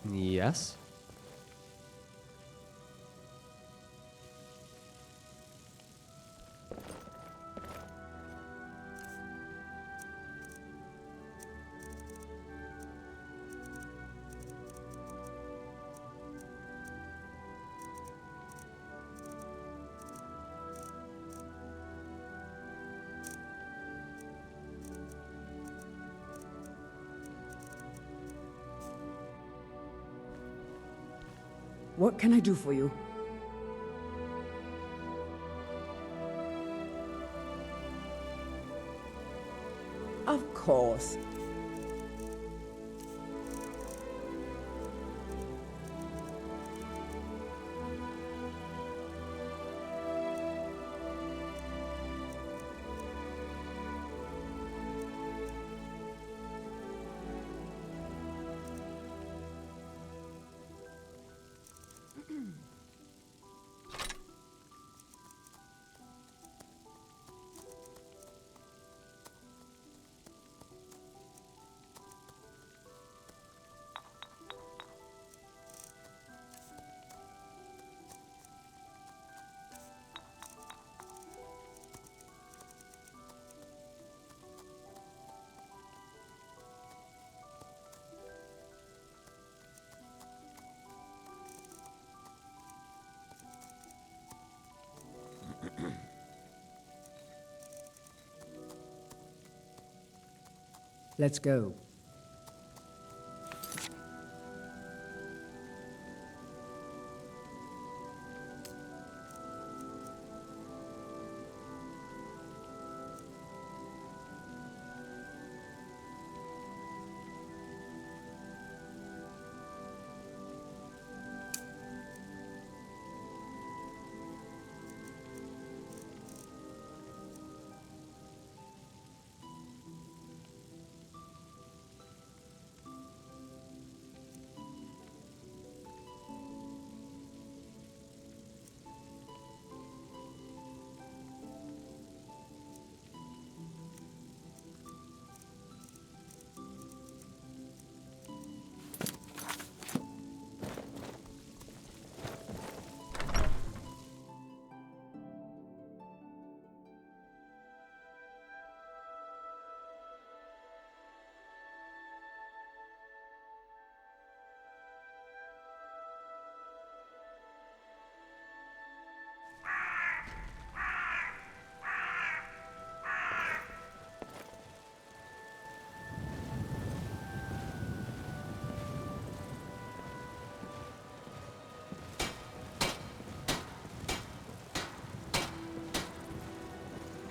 Yes? What can I do for you? Of course. Let's go.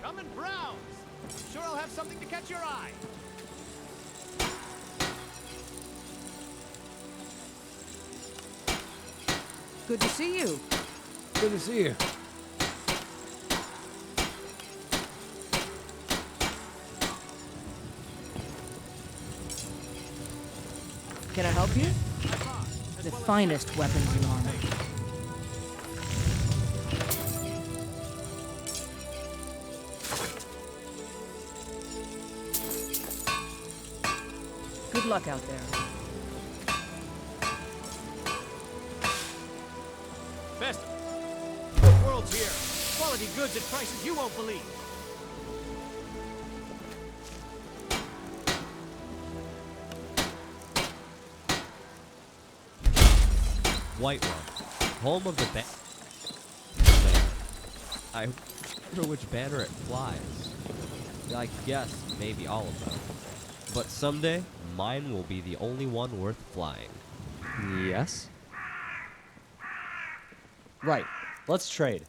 Come and browse. Sure I'll have something to catch your eye. Good to see you. Good to see you. Can I help you? The finest weapons and armor. Good luck out there. Best. The world's here. Quality goods at prices you won't believe. Whiterun, home of the I wonder which banner it flies. I guess maybe all of them. But someday, mine will be the only one worth flying. Yes? Right. Let's trade.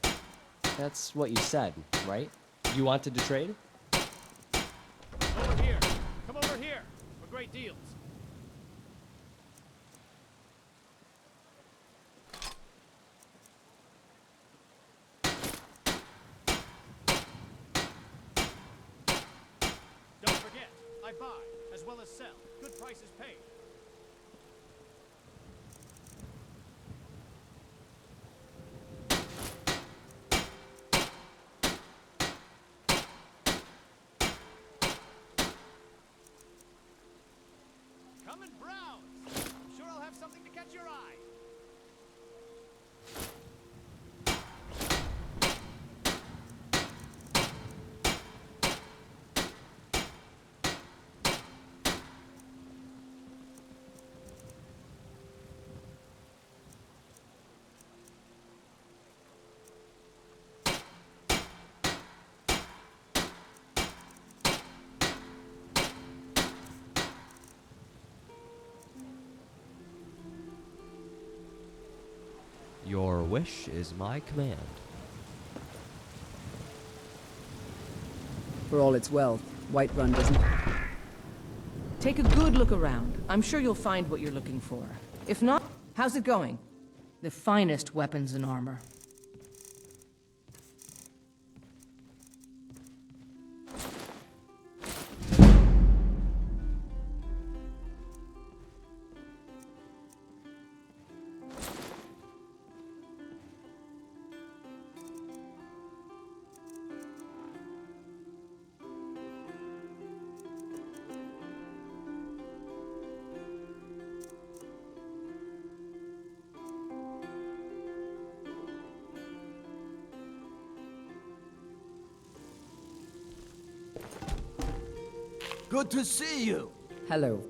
That's what you said, right? You wanted to trade? Over here. Come over here. For great deals. Don't forget, I buy as well as sell. Good prices paid. Come and browse. I'm sure I'll have something to catch Your wish is my command. For all its wealth, Whiterun doesn't... Take a good look around. I'm sure you'll find what you're looking for. If not, how's it going? The finest weapons and armor. Good to see you. Hello.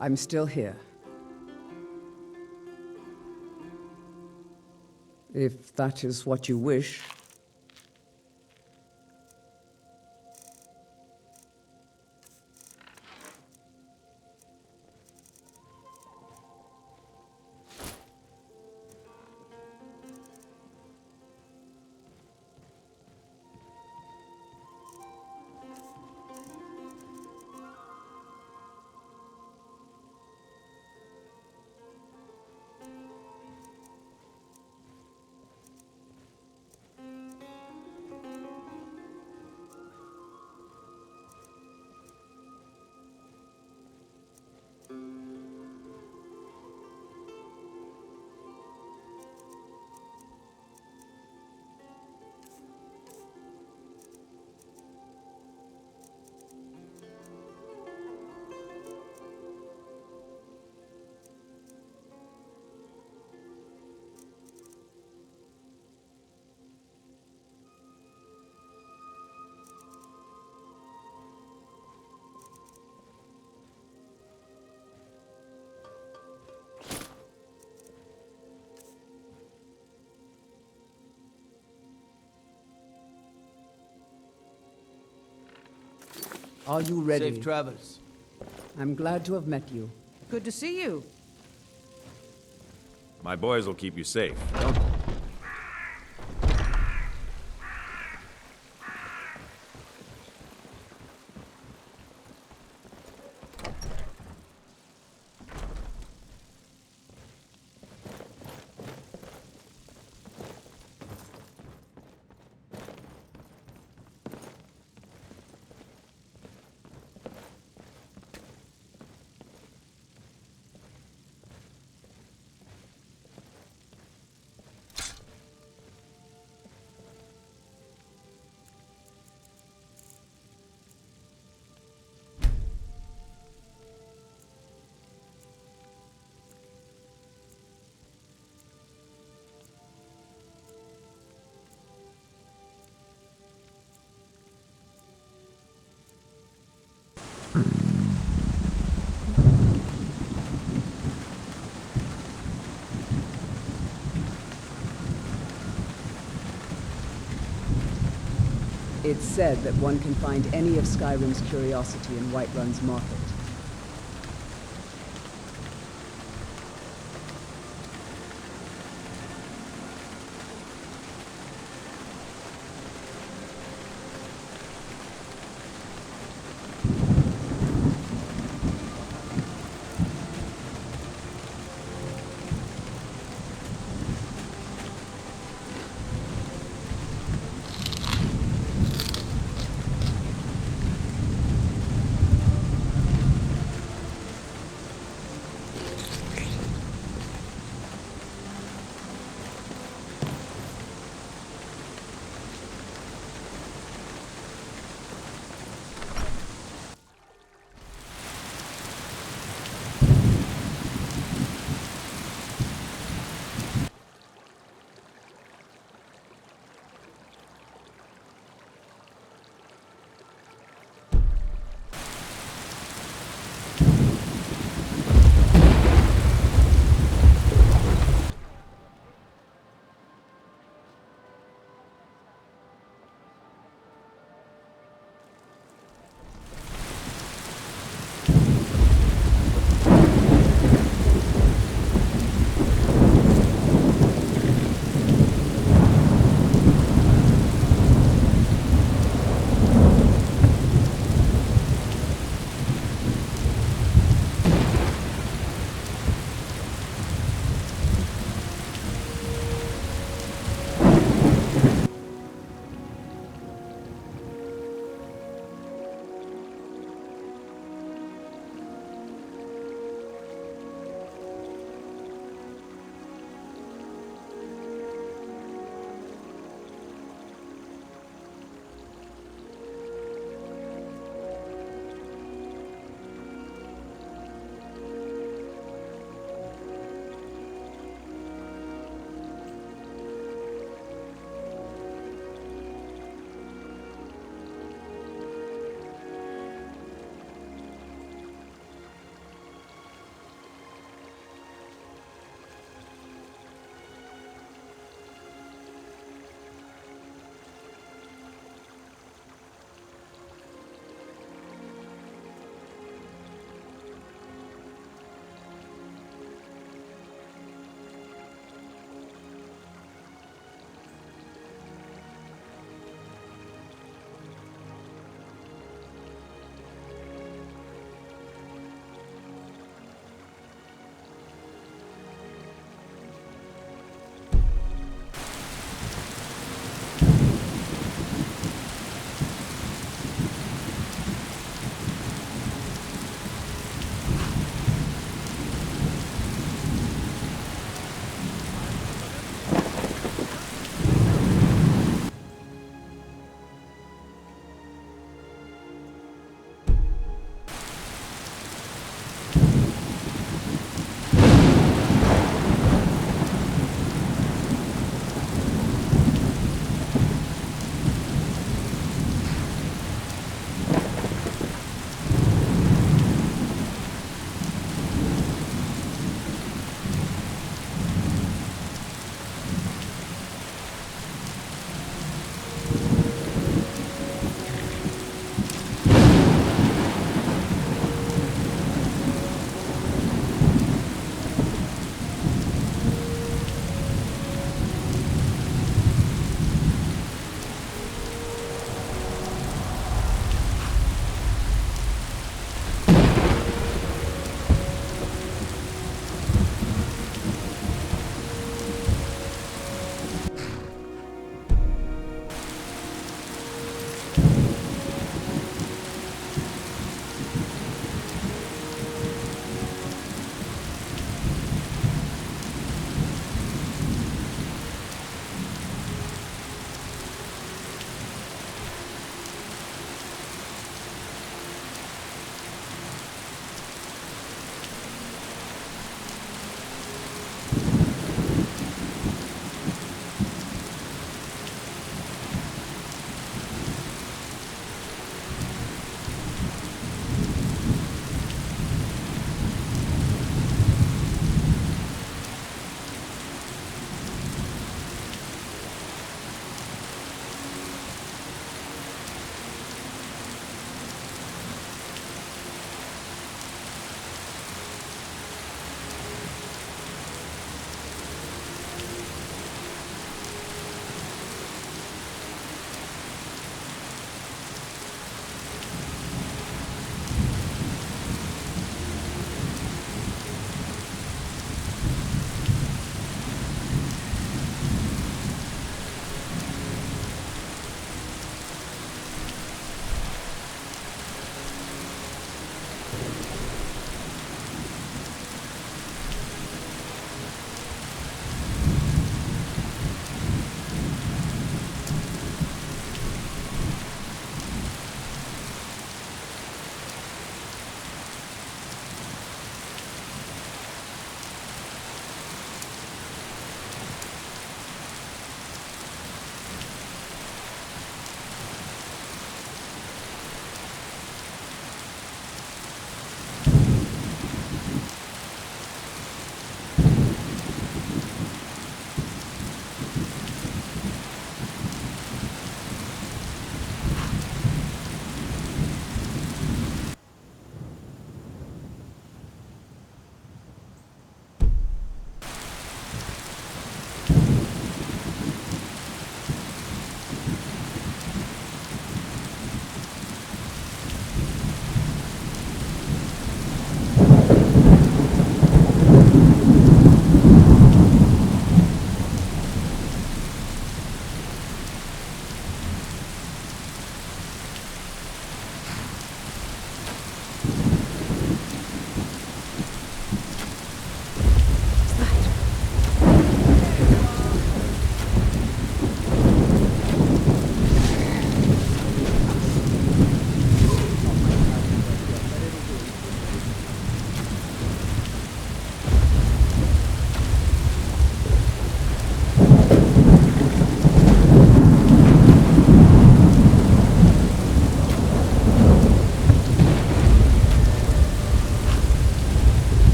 I'm still here. If that is what you wish. Are you ready? Safe travels. I'm glad to have met you. Good to see you. My boys will keep you safe. It's said that one can find any of Skyrim's curiosity in Whiterun's market.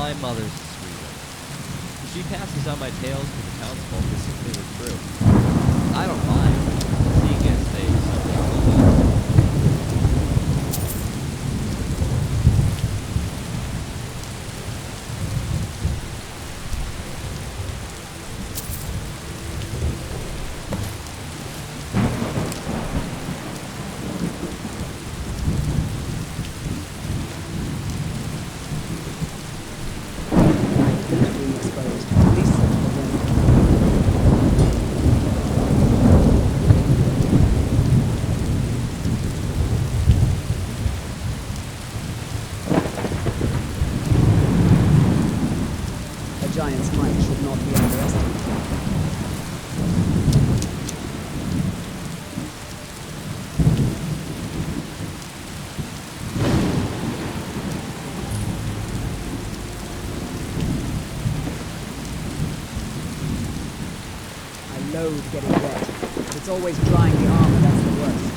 My mother's Sweden. She passes on my tales to the townsfolk as if they were true. I don't mind, seeing as they someday will be. Being exposed. At least for them. A giant's might should not be underestimated. I loathe getting wet. It's always drying the armor that's the worst.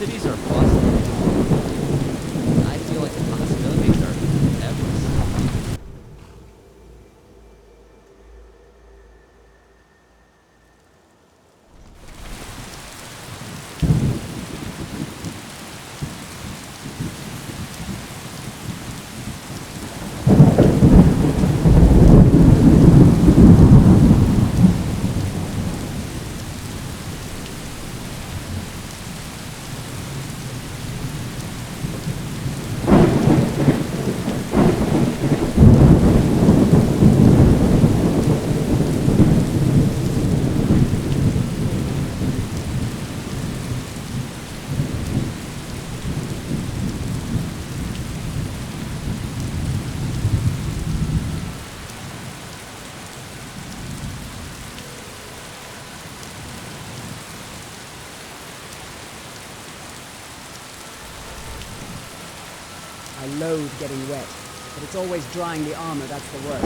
cities are busted. I feel like the possibilities are endless. I loathe getting wet, but it's always drying the armor that's the worst.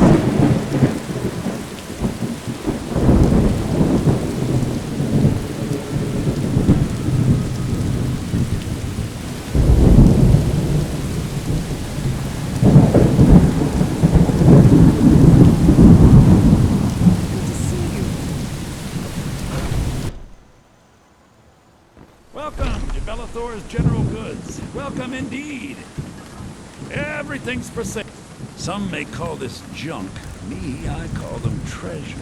Good to see you. Welcome to Bellathor's General Goods. Welcome indeed. Everything's for sale. Some may call this junk. Me, I call them treasures.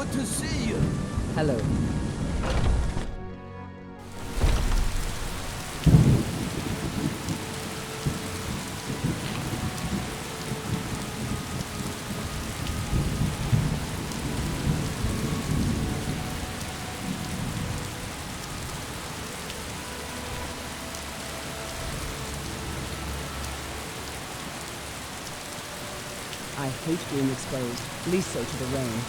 Good to see you. Hello. I hate being exposed, least so to the rain.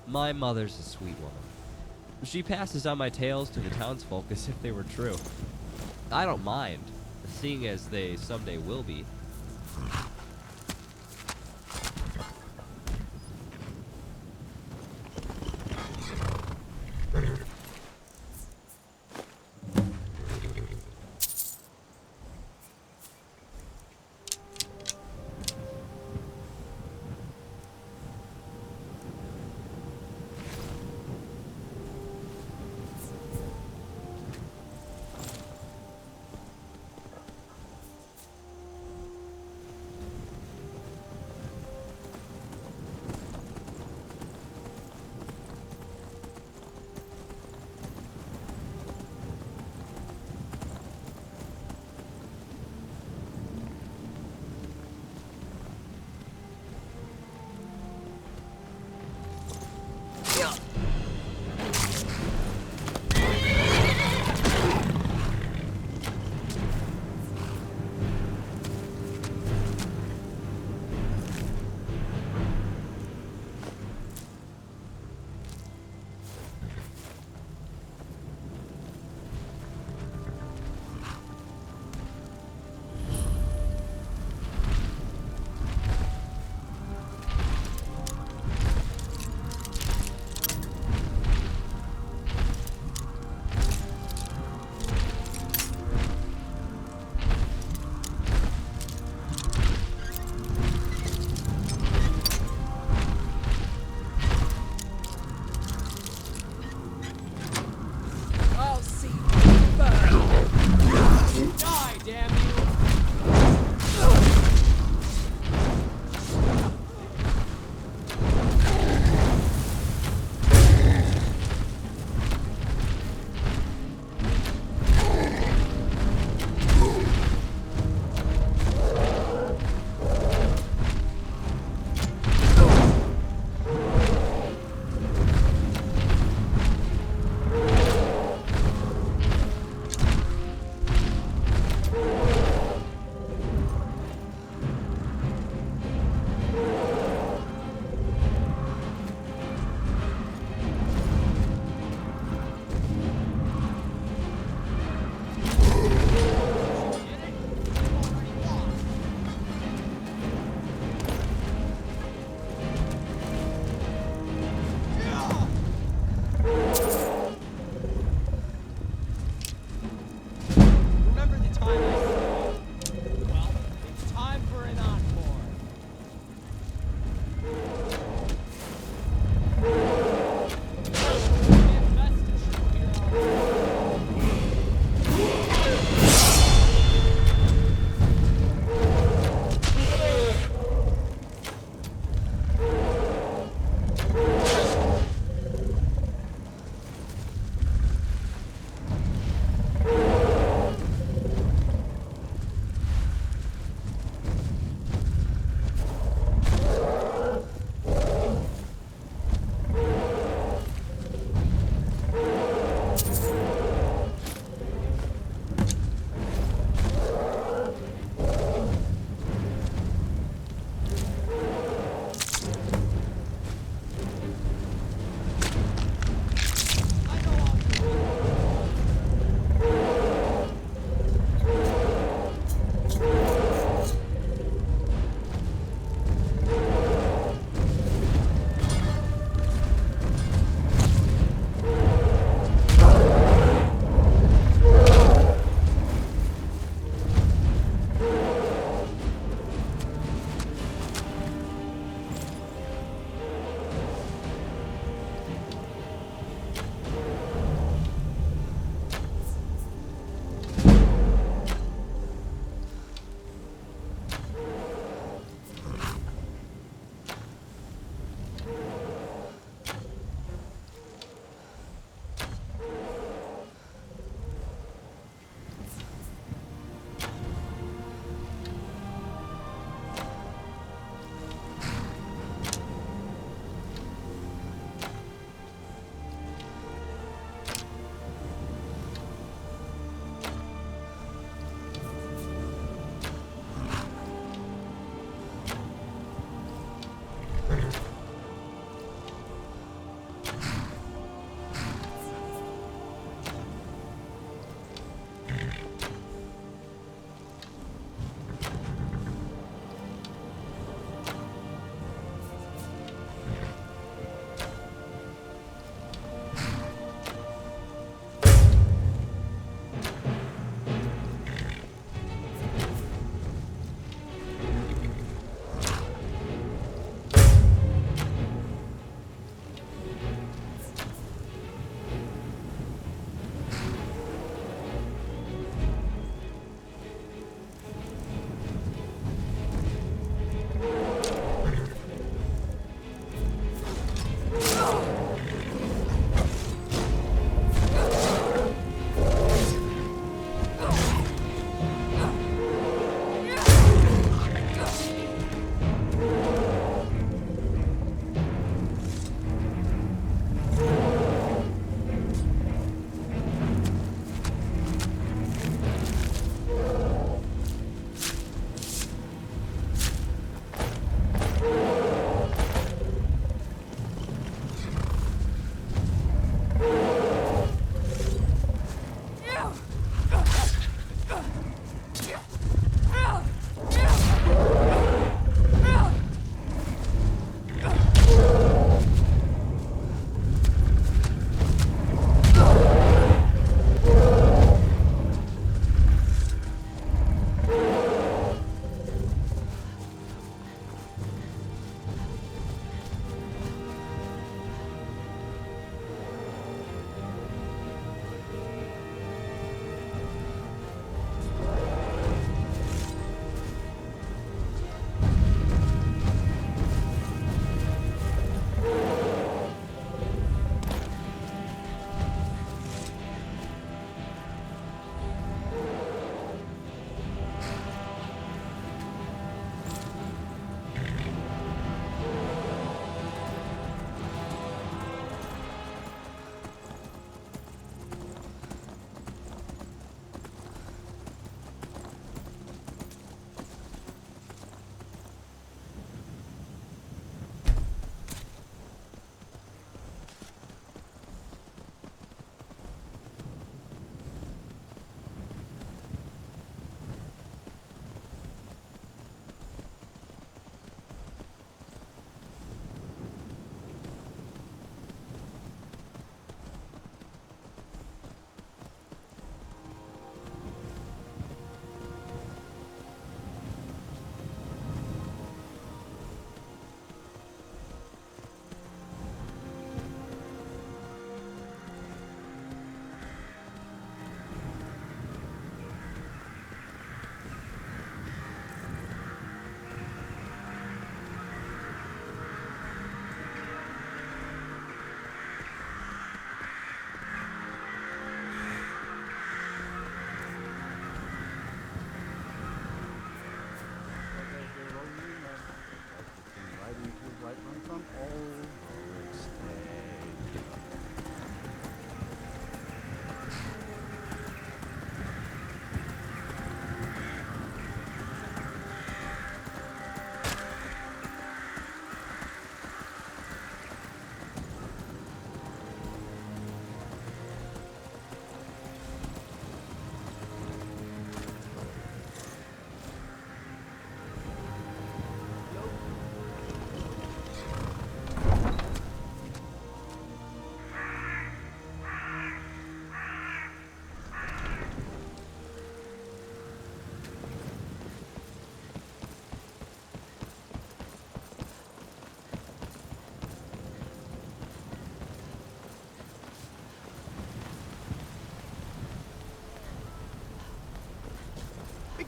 My mother's a sweet woman. She passes on my tales to the townsfolk as if they were true. I don't mind, seeing as they someday will be.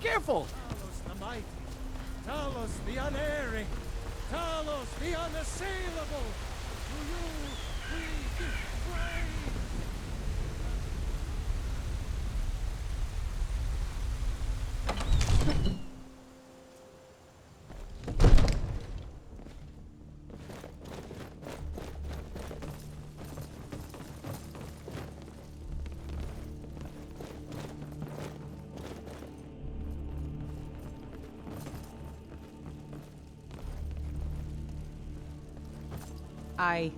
careful! Talos the mighty, Talos the unerring, Talos the unassailable. To you we give praise. I...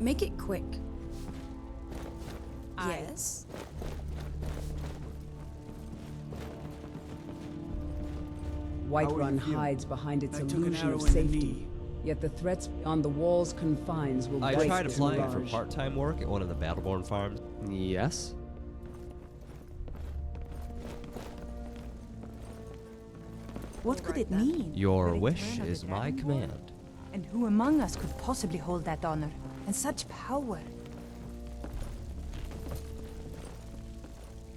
Make it quick. I- Yes? Whiterun hides behind its illusion of safety. Yet the threats beyond the wall's confines will I break tried this applying for mirage. part-time work at one of the Battleborn farms. Yes? What could it mean? Your The wish return of the is my Dragonborn? command. And who among us could possibly hold that honor? And such power?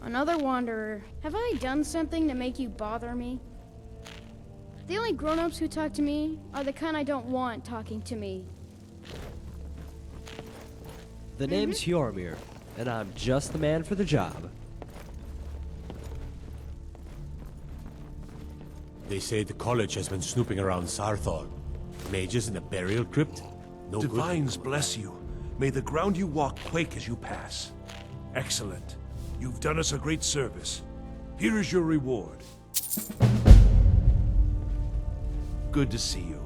Another wanderer. Have I done something to make you bother me? The only grown-ups who talk to me are the kind I don't want talking to me. The name's Hjormir, and I'm just the man for the job. They say the college has been snooping around Sarthal. Mages in a burial crypt? No good. Divines bless you. May the ground you walk quake as you pass. Excellent. You've done us a great service. Here is your reward. Good to see you.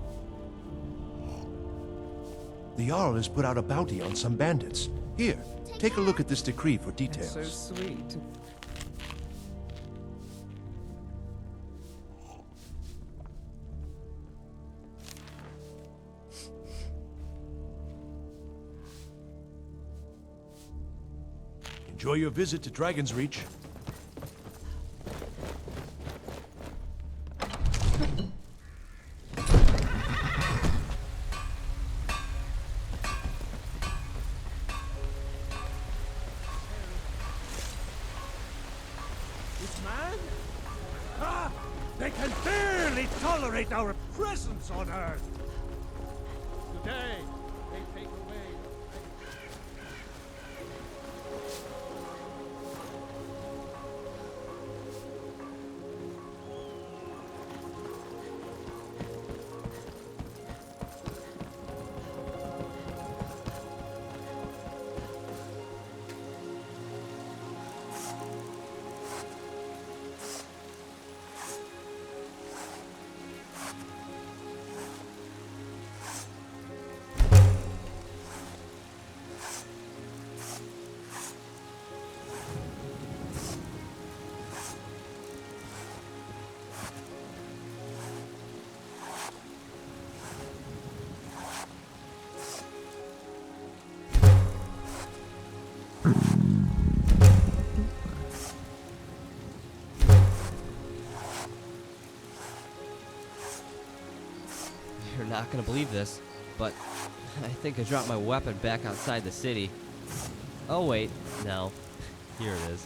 The Jarl has put out a bounty on some bandits. Here, take a look at this decree for details. So sweet. Enjoy your visit to Dragon's Reach. This man? Ah! They can barely tolerate our presence on Earth! Today, they take away... You're not gonna believe this, but I think I dropped my weapon back outside the city. Oh wait, no. Here it is.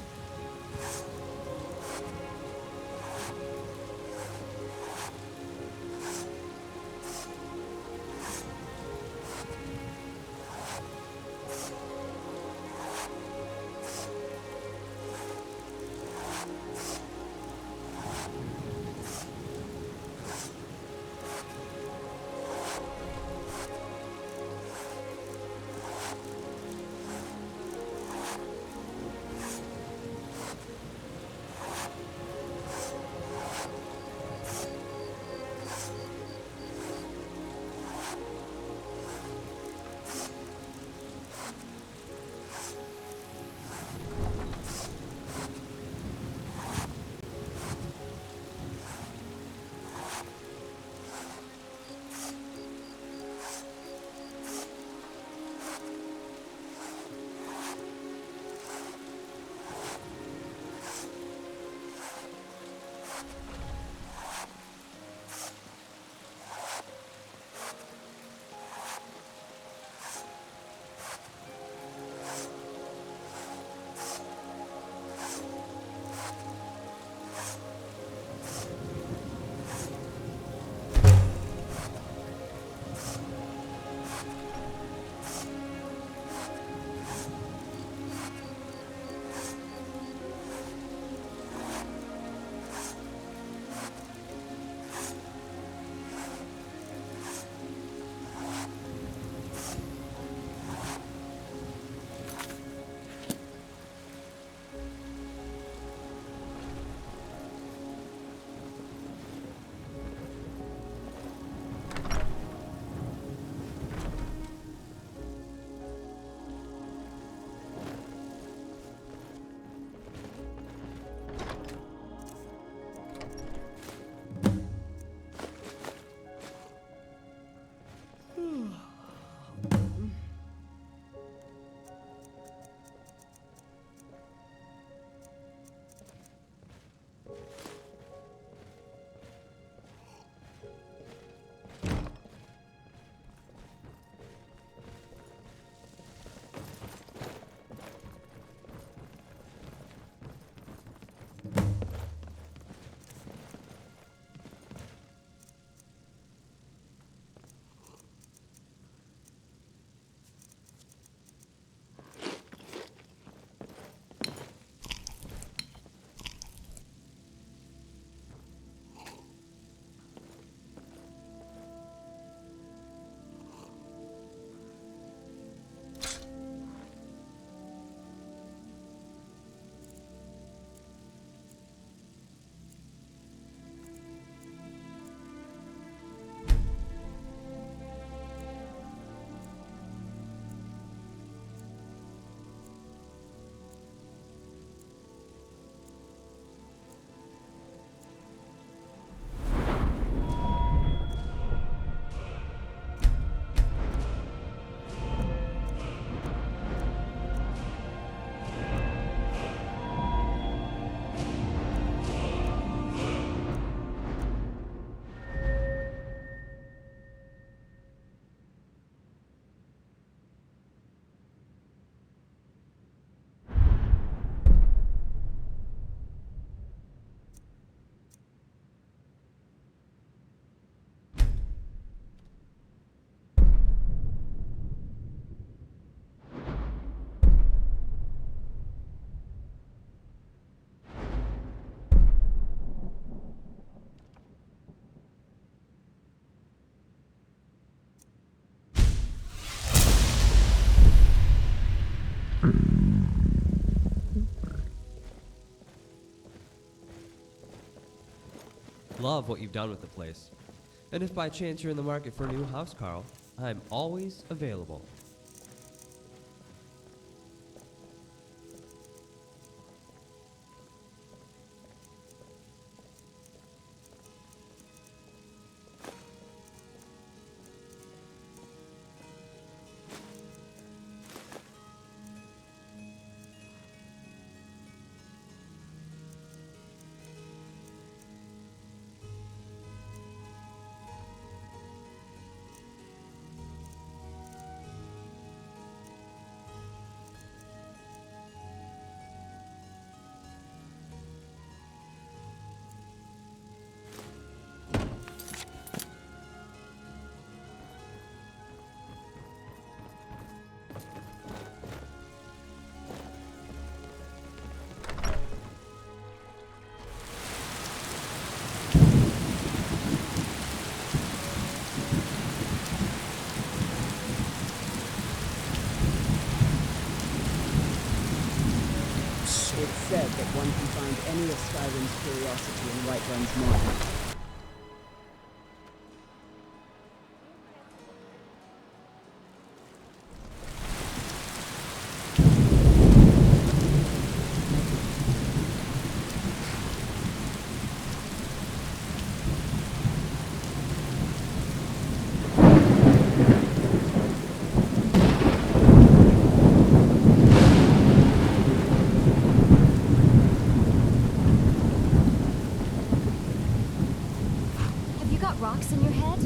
love what you've done with the place. And if by chance you're in the market for a new house, Carl, I'm always available. It's said that one can find any of Skyrim's curiosity in Whiterun's market. Have you got rocks in your head?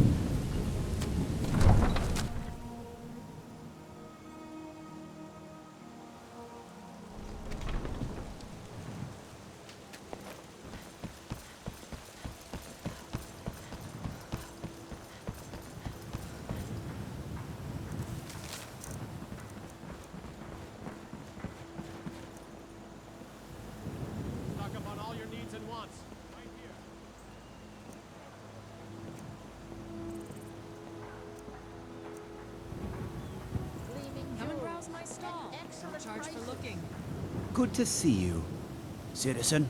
Stock up on all your needs and wants. Right here. Come and browse my stall. Don't charge for looking. Good to see you, citizen.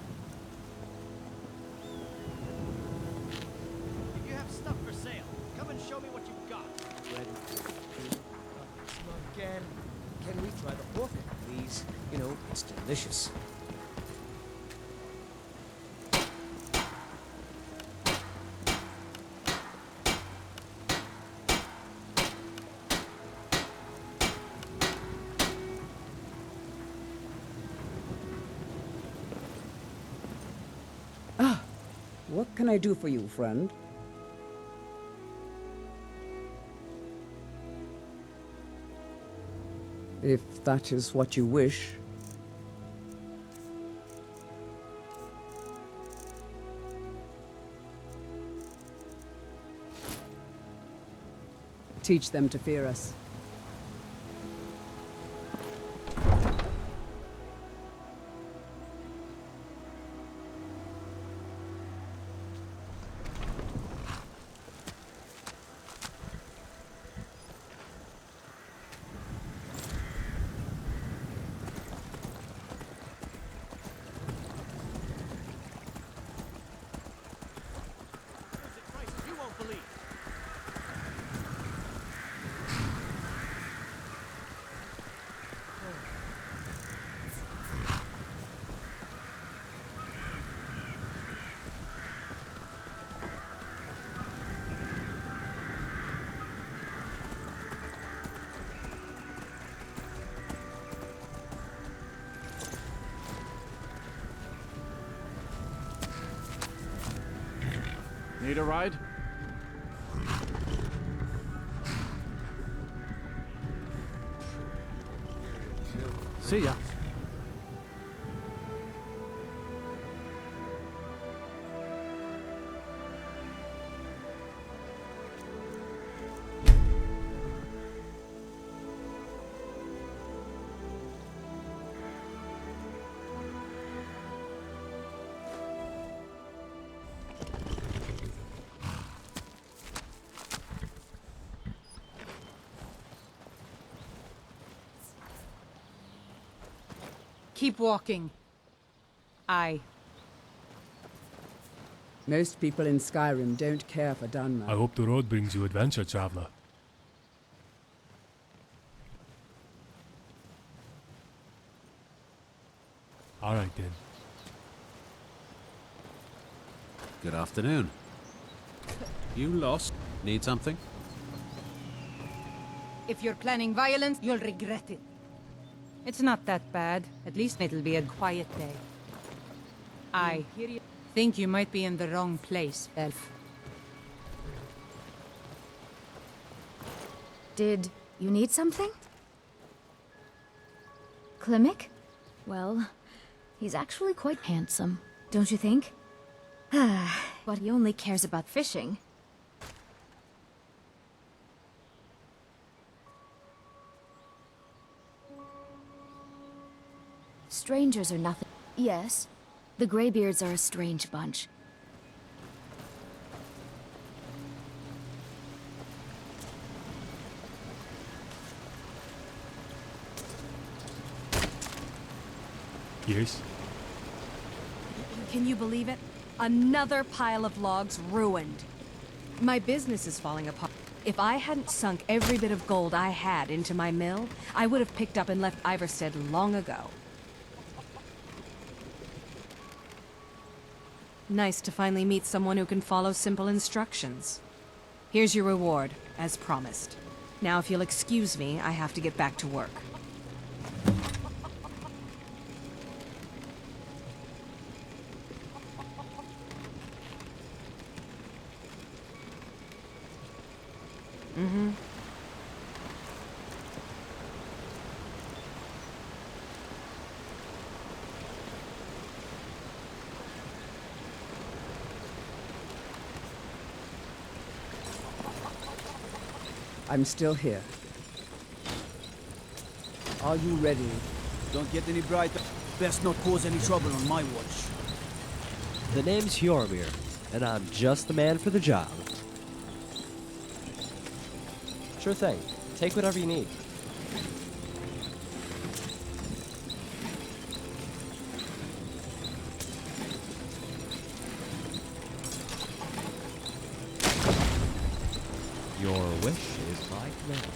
If you have stuff for sale, come and show me what you've got. Again. Can we try the pork, please? You know, it's delicious. What can I do for you, friend? If that is what you wish. Teach them to fear us. Prices you won't believe. Need a ride? See ya. Keep walking. Aye. Most people in Skyrim don't care for I Dunmer. hope the road brings you adventure, traveler. Alright then. Good afternoon. You lost? Need something? If you're planning violence, you'll regret it. It's not that bad. At least it'll be a quiet day. I think you might be in the wrong place, Elf. Did you need something? Klimek? Well, he's actually quite handsome, don't you think? But he only cares about fishing. Strangers are nothing. Yes, the Greybeards are a strange bunch. Yes? Can you believe it? Another pile of logs ruined. My business is falling apart. If I hadn't sunk every bit of gold I had into my mill, I would have picked up and left Iverstead long ago. Nice to finally meet someone who can follow simple instructions. Here's your reward, as promised. Now, if you'll excuse me, I have to get back to work. Mm-hmm. I'm still here. Are you ready? Don't get any brighter. Best not cause any trouble on my watch. The name's Hjormir, and I'm just the man for the job. Sure thing. Take whatever you need. Your wish is my command.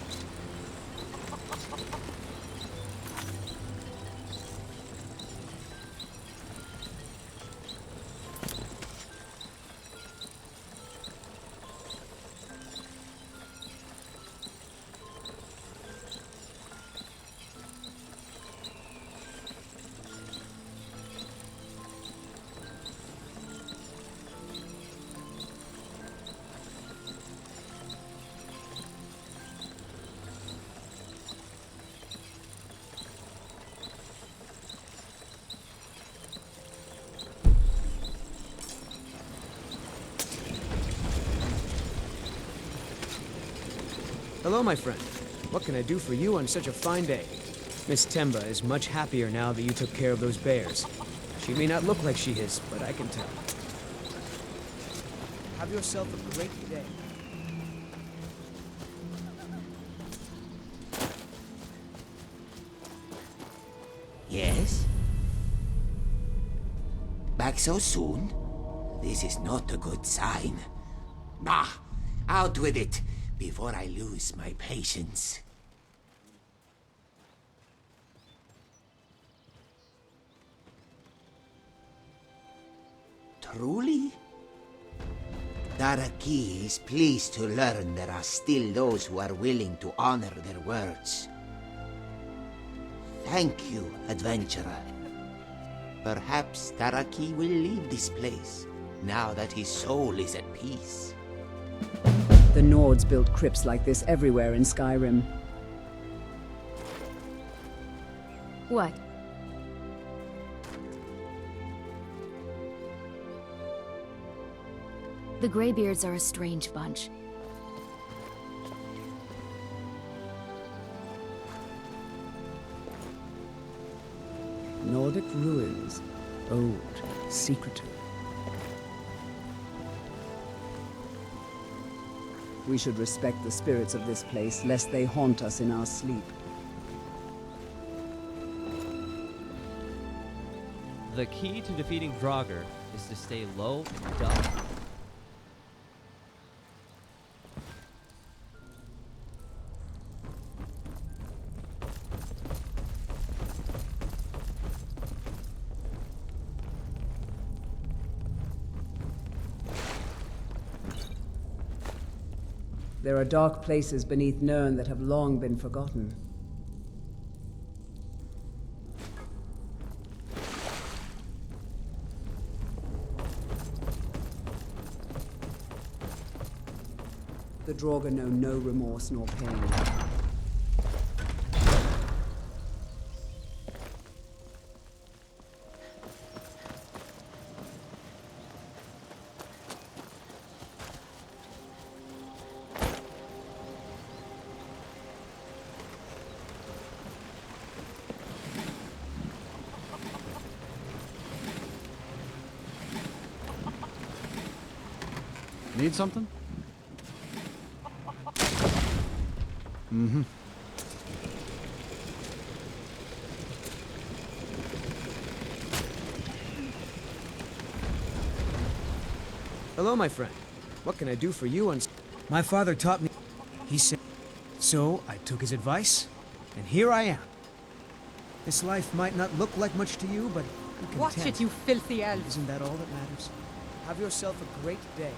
Hello, my friend. What can I do for you on such a fine day? Miss Temba is much happier now that you took care of those bears. She may not look like she is, but I can tell. Have yourself a great day. Yes? Back so soon? This is not a good sign. Bah! Out with it, before I lose my patience. Truly? Daraki is pleased to learn there are still those who are willing to honor their words. Thank you, adventurer. Perhaps Daraki will leave this place, now that his soul is at peace. The Nords built crypts like this everywhere in Skyrim. What? The Greybeards are a strange bunch. Nordic ruins. Old, secretive. We should respect the spirits of this place, lest they haunt us in our sleep. The key to defeating Draugr is to stay low and duck. There are dark places beneath Nirn that have long been forgotten. The Draugr know no remorse nor pain. Need something? Mm-hmm. Hello, my friend. What can I do for you on... My father taught me... He said... So, I took his advice, and here I am. This life might not look like much to you, but I'm content. Watch it, you filthy elf! Isn't that all that matters? Have yourself a great day.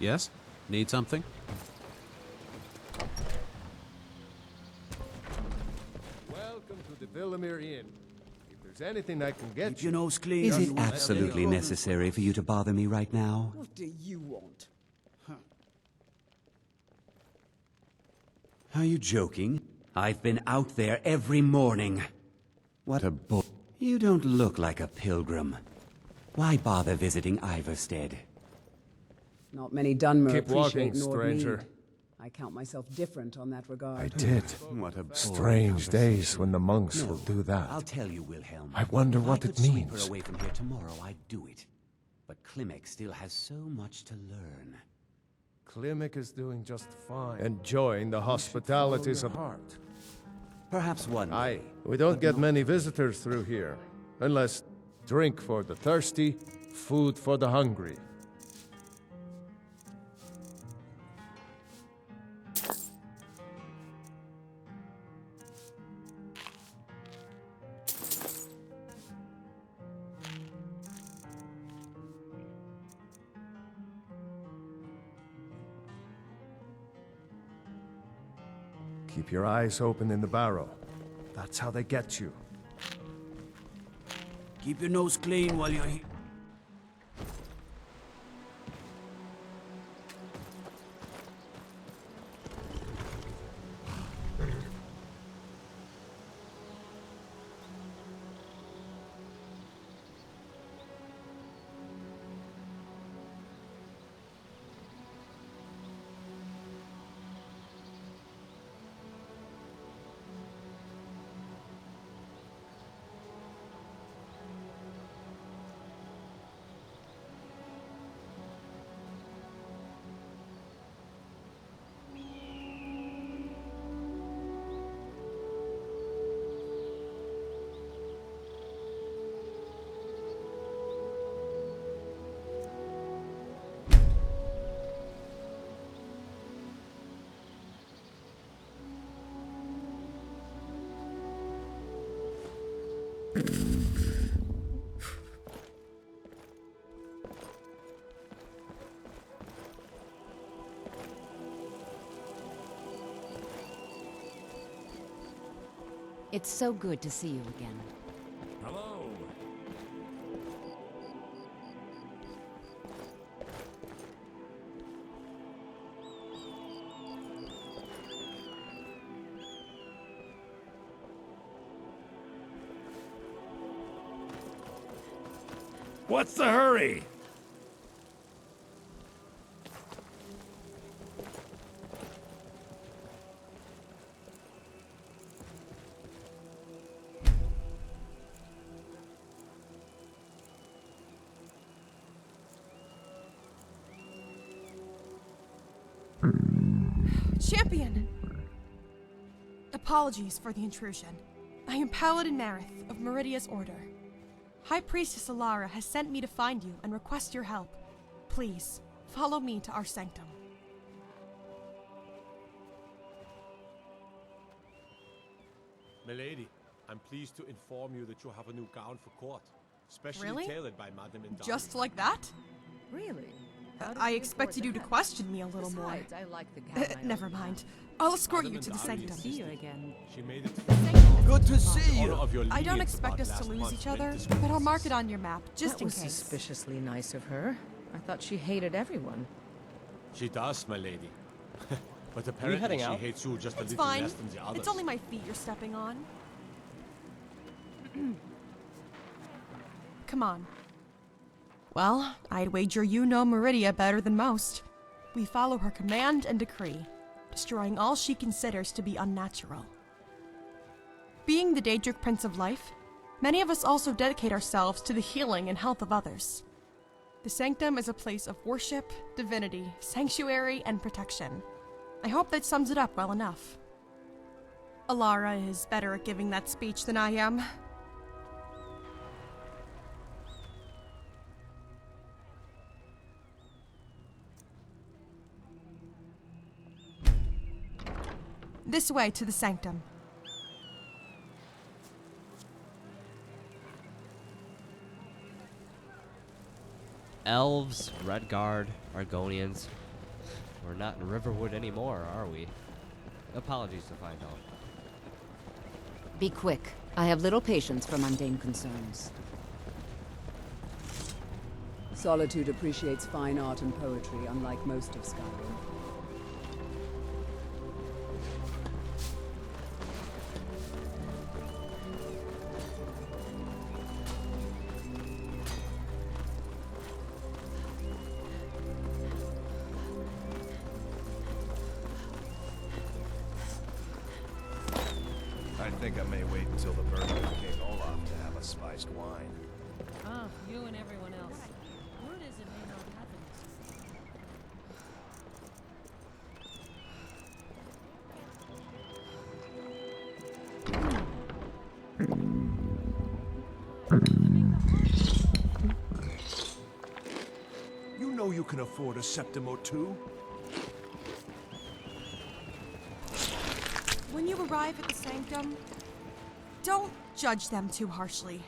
Yes? Need something? Welcome to the Villamere Inn. If there's anything I can get Keep your nose clean. Is it absolutely necessary for you to bother me right now? What do you want? Are you joking? I've been out there every morning. What a bull. You don't look like a pilgrim. Why bother visiting Iverstead? Not many Dunmer Keep walking, appreciate Nord stranger. Mead. I count myself different on that regard. I did. What a Strange days when the monks will do that. I'll tell you, Wilhelm. I wonder what If I it could sweep means. her away from here tomorrow, I'd do it. But Klimek still has so much to learn. Klimek is doing just fine. Enjoying the hospitalities of heart. Perhaps one day. We don't get many visitors through here. Unless drink for the thirsty, food for the hungry. Keep your eyes open in the barrow. That's how they get you. Keep your nose clean while you're here. It's so good to see you again. Hello. What's the hurry? Champion! Apologies for the intrusion. I am Paladin Marith of Meridia's Order. High Priestess Alara has sent me to find you and request your help. Please, follow me to our sanctum. Milady, I'm pleased to inform you that you have a new gown for court. Specially Really? tailored by Madame Indari. Just like that? Really? I expected you to question me a little more. Besides, I like the gown. I Never already mind. have. I'll escort Madame you to the Indari sanctum. insisted. See you again. She made it. Good to see Honor you. of your I don't lenience expect about us to last lose month's each other, rent but I'll mark it discrepancies. on your map, just That in was case. suspiciously nice of her. I thought she hated everyone. She does, my lady. But apparently heading she out? hates you just a It's little fine. less than the others. It's only my feet you're stepping on. Come on. Well, I'd wager you know Meridia better than most. We follow her command and decree, destroying all she considers to be unnatural. Being the Daedric Prince of Life, many of us also dedicate ourselves to the healing and health of others. The sanctum is a place of worship, divinity, sanctuary, and protection. I hope that sums it up well enough. Alara is better at giving that speech than I am. This way to the sanctum. Elves, Redguard, Argonians. We're not in Riverwood anymore, are we? Apologies to find out. Be quick. I have little patience for mundane concerns. Solitude appreciates fine art and poetry, unlike most of Skyrim. I think I may wait until the birth of King Olaf to have a spiced wine. Ah, you and everyone else. Word is it may not happen this week. You know you can afford a septim or two. When you arrive at the sanctum, don't judge them too harshly.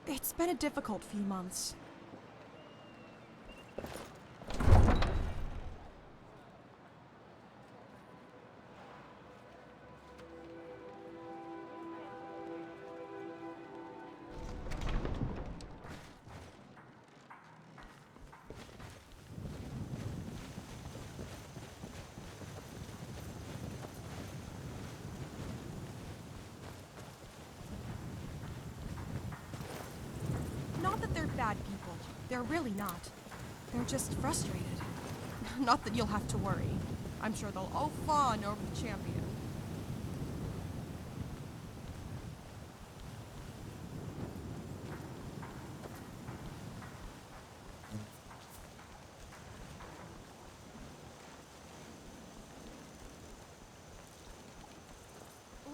It's been a difficult few months. Not that they're bad people. They're really not. They're just frustrated. Not that you'll have to worry. I'm sure they'll all fawn over the champion.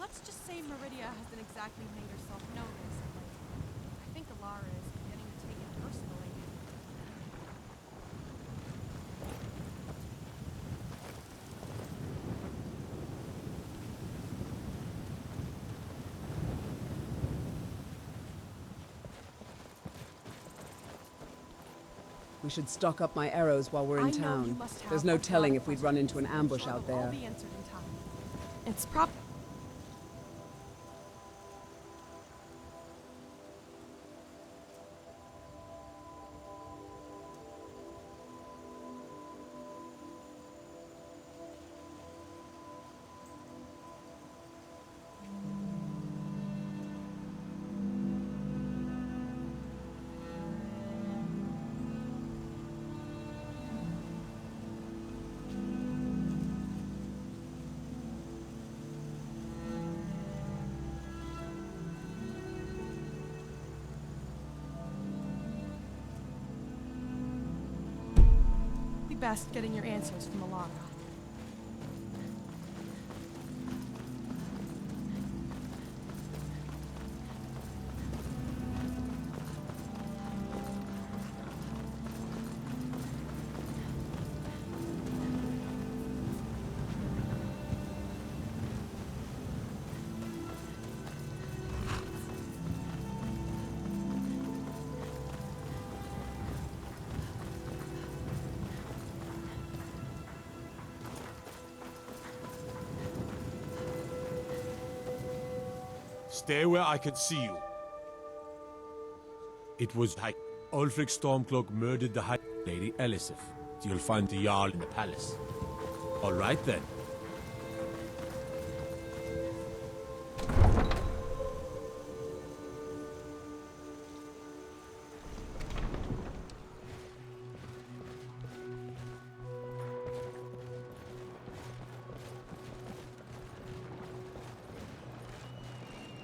Let's just say Meridia hasn't exactly made herself known recently. I think Alara is beginning to take it personally. We should stock up my arrows while we're in I know you town. must have There's no a telling lot if of we'd run into an questions. ambush I'm out sure they'll all there. be answered in time. It's prob- be best getting your answers from Alara. Stay where I can see you. It was High Ulfric Stormcloak murdered the High Lady Elisif. You'll find the Jarl in the palace. All right then.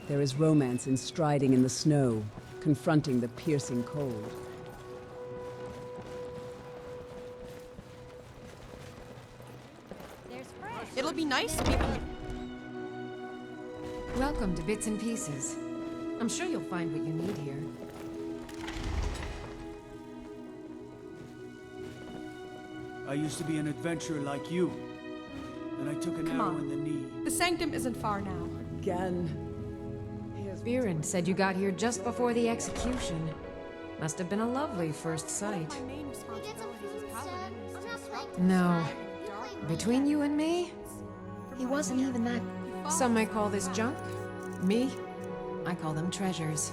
There is romance in striding in the snow, confronting the piercing cold. It'll be nice to be. Welcome to Bits and Pieces. I'm sure you'll find what you need here. I used to be an adventurer like you. Then I took an Come arrow on. in the knee. The sanctum isn't far now. Again. Viren said you got here just before the execution. Must have been a lovely first sight. No. Between you and me, he wasn't even that. Some may call this junk. Me, I call them treasures.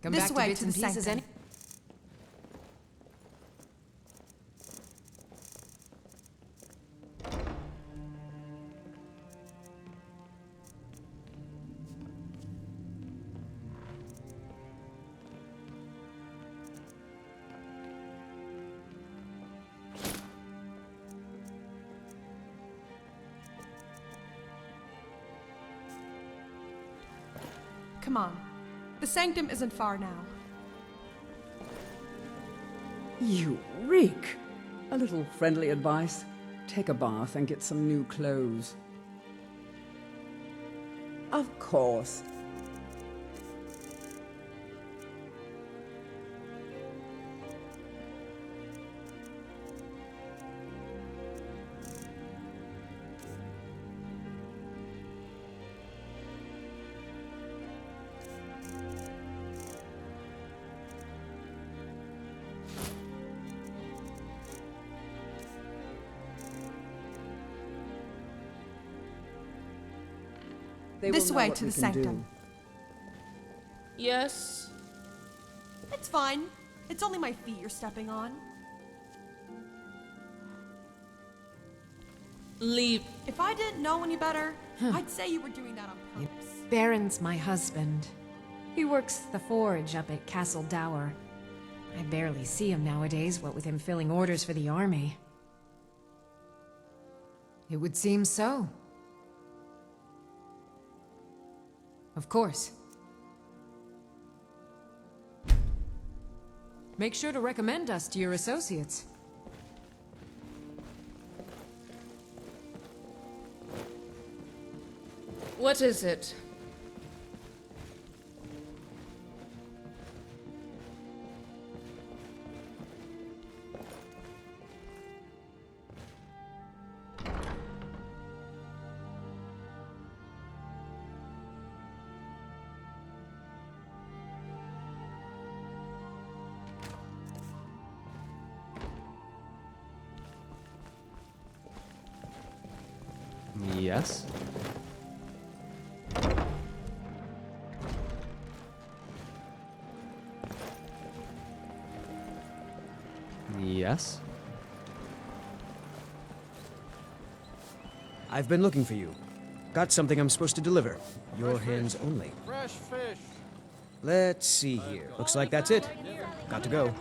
Come This back to way Bits to and the Pieces sanctum. Come on. The sanctum isn't far now. You reek! A little friendly advice. Take a bath and get some new clothes. Of course. They This will know way what to we the can do. sanctum. Yes. It's fine. It's only my feet you're stepping on. Leave. If I didn't know any better, I'd say you were doing that on purpose. Baron's my husband. He works the forge up at Castle Dower. I barely see him nowadays, what with him filling orders for the army. It would seem so. Of course. Make sure to recommend us to your associates. What is it? Yes? Yes? I've been looking for you. Got something I'm supposed to deliver. Your hands only. Fresh fish. Let's see here. Looks like that's it. Got to go.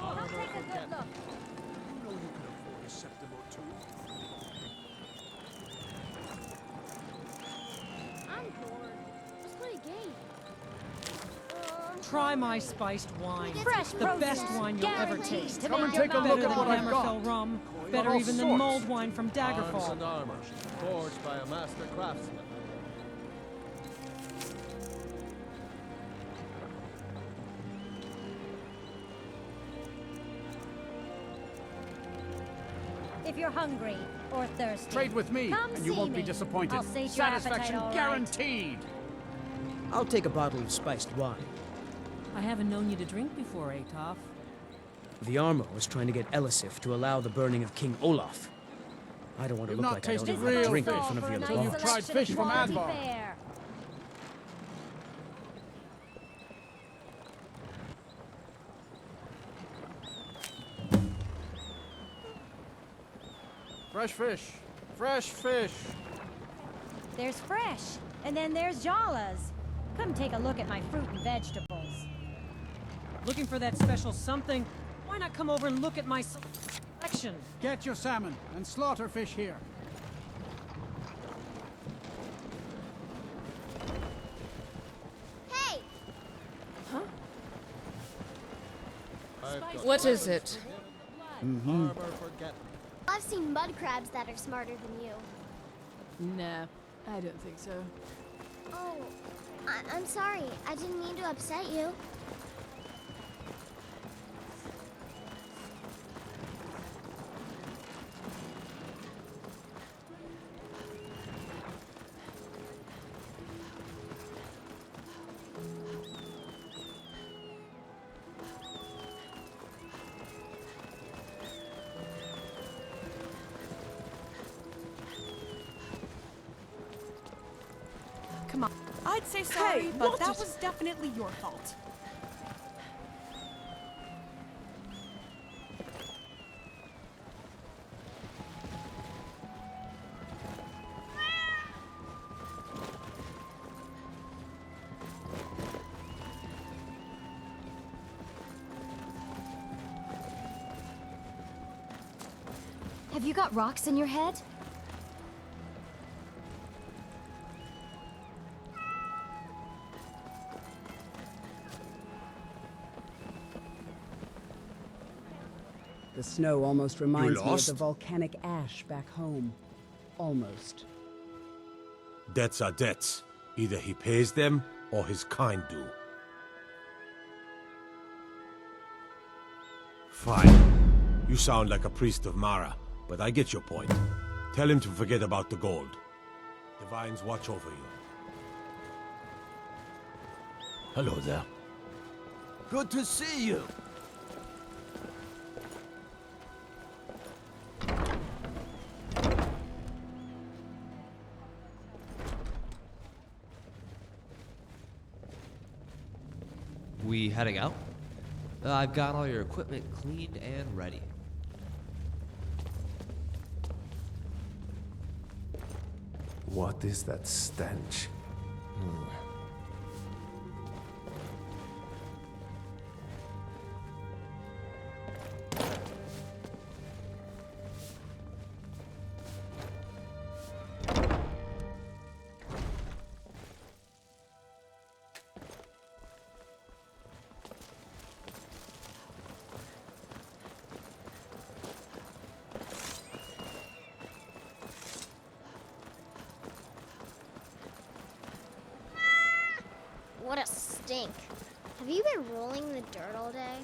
Try my spiced wine. Fresh The best produce, wine you'll ever guaranteed taste. to Come and make take a your look Better at than what I've got. Hammerfell rum. Better all even than sorts. mulled wine from Arms Daggerfall. and armor, forged by a master craftsman. If you're hungry or thirsty, Trade with me, come and you see won't be me. disappointed. I'll sate your Satisfaction appetite, all right. guaranteed. I'll take a bottle of spiced wine. I haven't known you to drink before, Atoff. The armor was trying to get Elisif to allow the burning of King Olaf. I don't want to You've look not like I don't tasted know how to real drink in fish. front of the other Nice You've guards. tried fish from quality Advar. fare. Fresh fish. Fresh fish. There's fresh, and then there's Jala's. Come take a look at my fruit and vegetables. Looking for that special something? Why not come over and look at my selection? Get your salmon and slaughter fish here. Hey! What is it? I've seen mud crabs that are smarter than you. Nah, I don't think so. Oh, I'm sorry. I didn't mean to upset you. Come on. I'd say sorry, Hey, but what that is- was definitely your fault. Have you got rocks in your head? The snow almost reminds me of lost? the volcanic ash back home. Almost. Debts are debts. Either he pays them, or his kind do. Fine. You sound like a priest of Mara, but I get your point. Tell him to forget about the gold. The vines watch over you. Hello there. Good to see you. We heading out? I've got all your equipment cleaned and ready. What is that stench? What a stink. Have you been rolling in the dirt all day?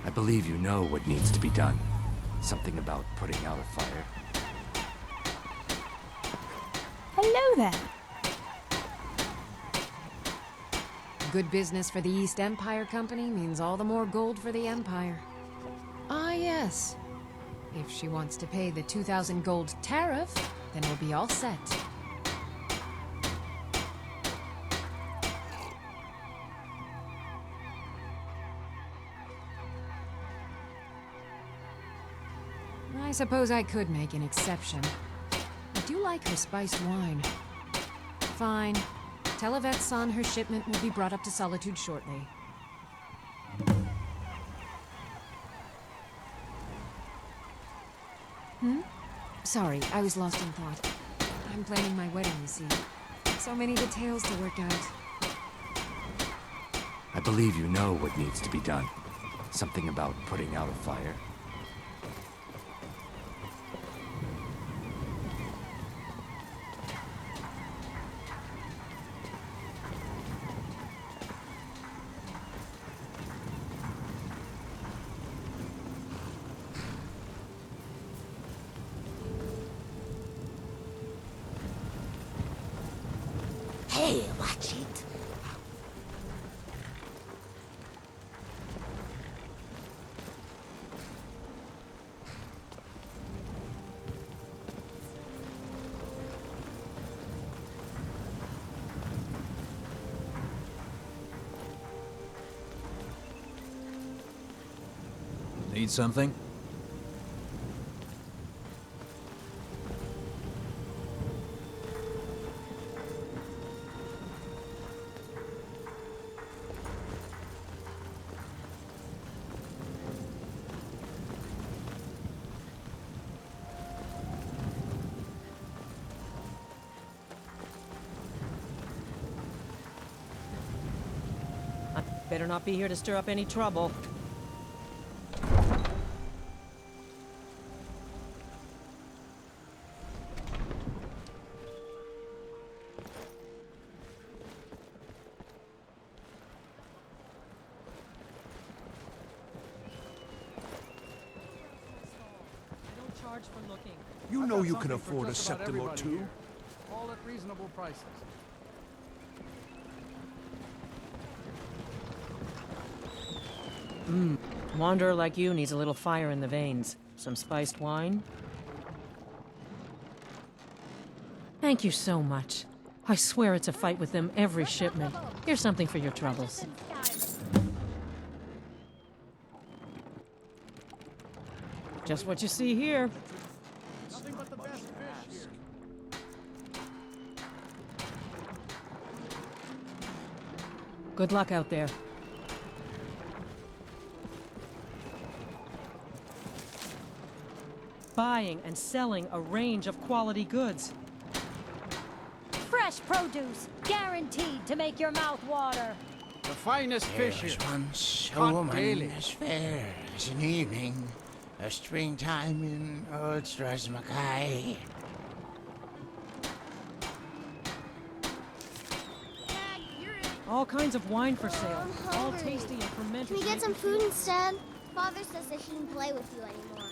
I believe you know what needs to be done. Something about putting out a fire. Hello there. Good business for the East Empire Company means all the more gold for the Empire. Ah, yes. If she wants to pay the 2,000 gold tariff, then we'll be all set. I suppose I could make an exception. I do like her spiced wine. Fine. Tell Yvette's son her shipment will be brought up to Solitude shortly. Sorry, I was lost in thought. I'm planning my wedding, you see. So many details to work out. I believe you know what needs to be done. Something about putting out a fire. Hey, watch it. Need something? Better not be here to stir up any trouble. For looking. You I've know got you can something for afford a just about septim or everybody two. here. All at reasonable prices. Wanderer like you needs a little fire in the veins. Some spiced wine? Thank you so much. I swear it's a fight with them every shipment. Here's something for your troubles. Just what you see here. Nothing but the best fish here. Good luck out there. Buying and selling a range of quality goods. Fresh produce, guaranteed to make your mouth water. The finest fish here. Once a Caught woman daily. as fair as an evening, a springtime in Old Strasmakai. All kinds of wine for sale. I'm All hungry. tasty and fermented. Can we to get make some you food feel- instead? Father says I shouldn't play with you anymore.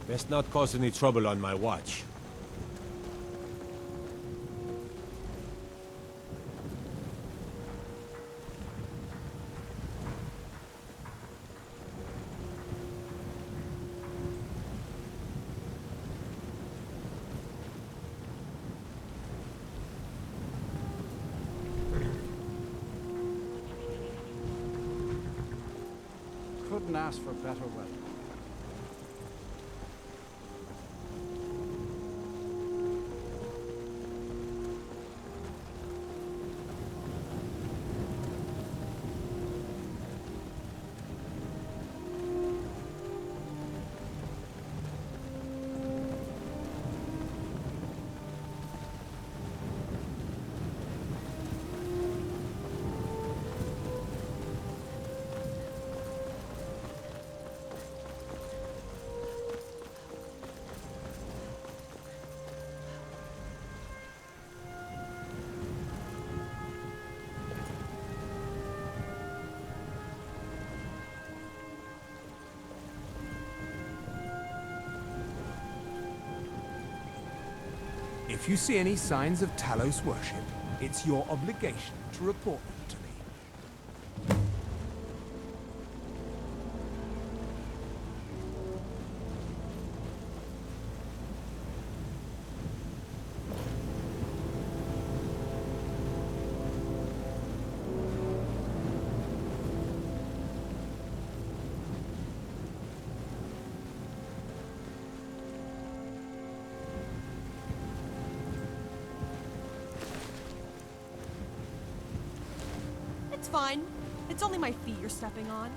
Best not cause any trouble on my watch. Couldn't ask for better weather. If you see any signs of Talos worship, it's your obligation to report them to me. It's fine. It's only my feet you're stepping on.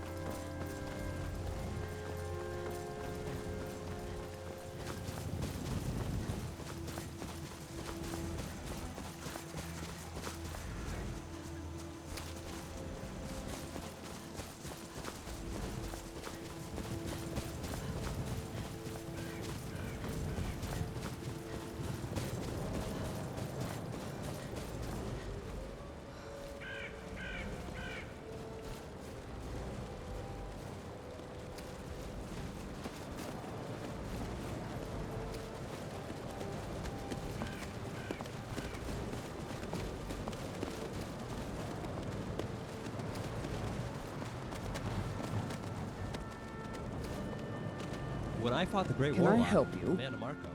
When I fought the Great Can I Warlock, help you? Amanda Marco,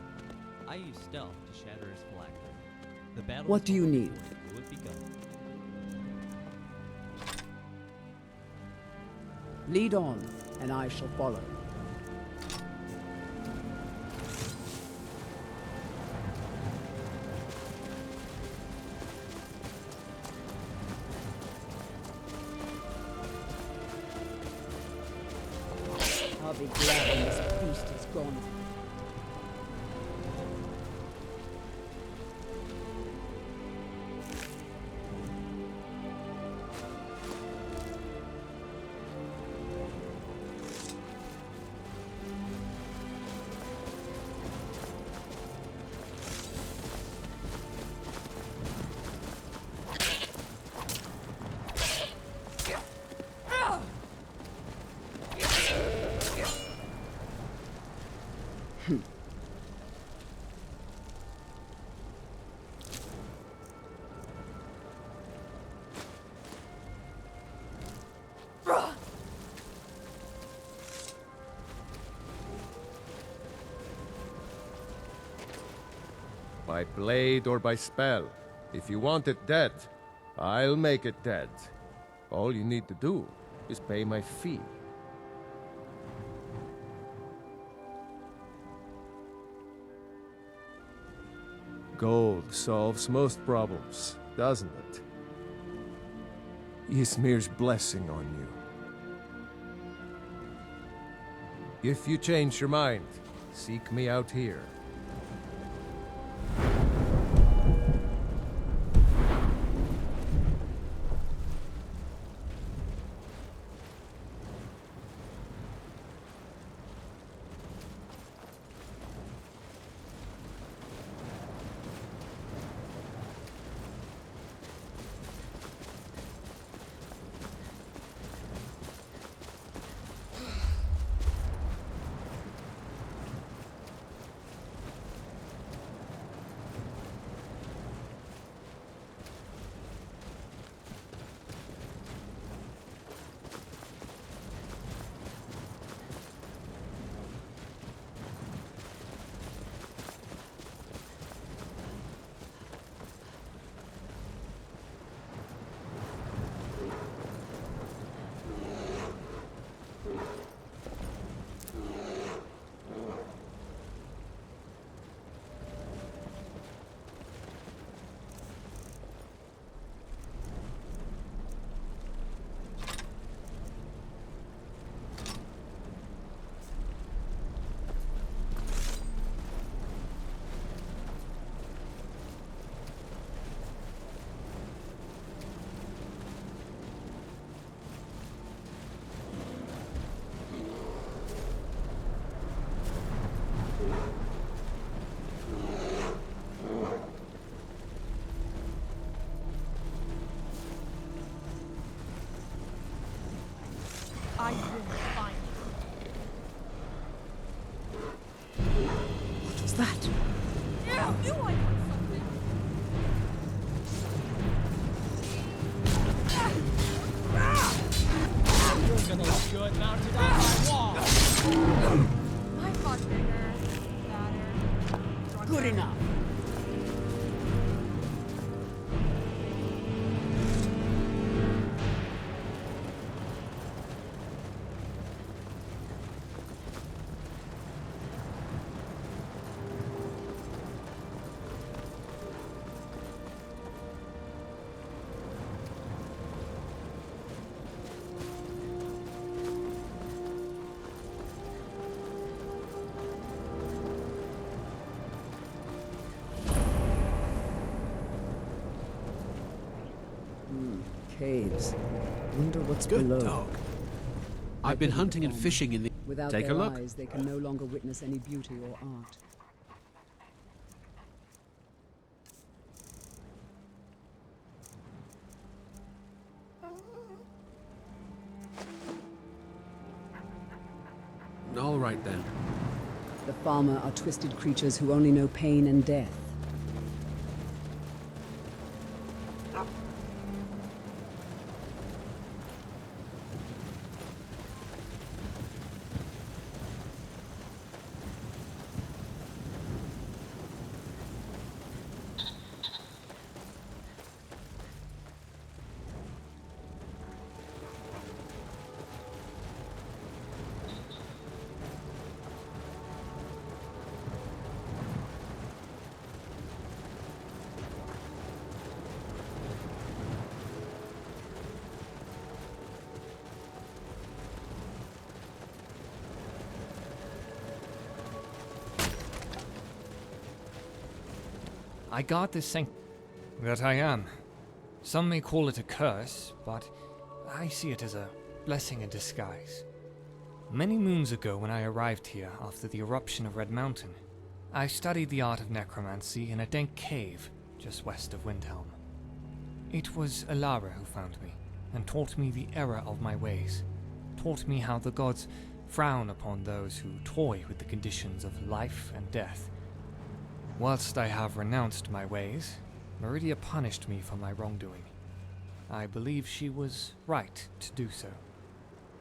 I used stealth to shatter his phylactery. The battle What was do you over need? before it would begun. Lead on, and I shall follow. be glad when this beast is gone. By blade or by spell. If you want it dead, I'll make it dead. All you need to do is pay my fee. Gold solves most problems, doesn't it? Ysmir's blessing on you. If you change your mind, seek me out here. I will find you. What was that? Yeah, I knew I heard something. You're gonna look good mounted on my wall. I thought bigger, badder. Good enough. Caves. Wonder what's Good below. dog. I've been hunting and fishing in the... Without Take a their look. eyes, they can no longer witness any beauty or art. All right, then. The Farmer are twisted creatures who only know pain and death. I guard this sanctum. That I am. Some may call it a curse, but I see it as a blessing in disguise. Many moons ago, when I arrived here after the eruption of Red Mountain, I studied the art of necromancy in a dank cave just west of Windhelm. It was Alara who found me and taught me the error of my ways, taught me how the gods frown upon those who toy with the conditions of life and death. Whilst I have renounced my ways, Meridia punished me for my wrongdoing. I believe she was right to do so.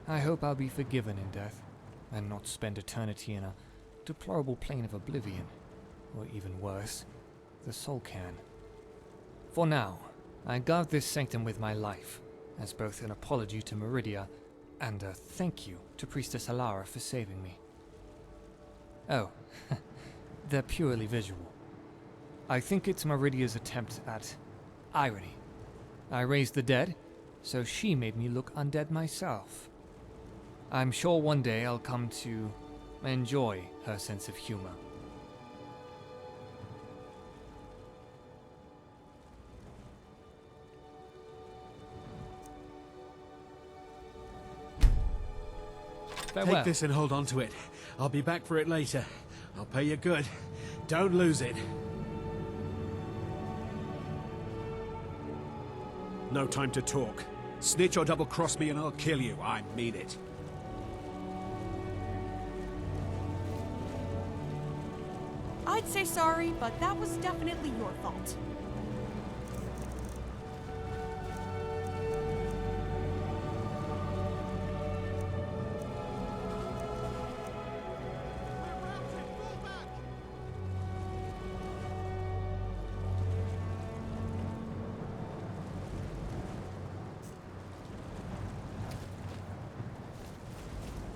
I hope I'll be forgiven in death, and not spend eternity in a deplorable plane of oblivion, or even worse, the soul can. For now, I guard this sanctum with my life, as both an apology to Meridia and a thank you to Priestess Alara for saving me. Oh, they're purely visual. I think it's Meridia's attempt at irony. I raised the dead, so she made me look undead myself. I'm sure one day I'll come to enjoy her sense of humor. Farewell. Take this and hold on to it. I'll be back for it later. I'll pay you good. Don't lose it. No time to talk. Snitch or double-cross me and I'll kill you. I mean it. I'd say sorry, but that was definitely your fault.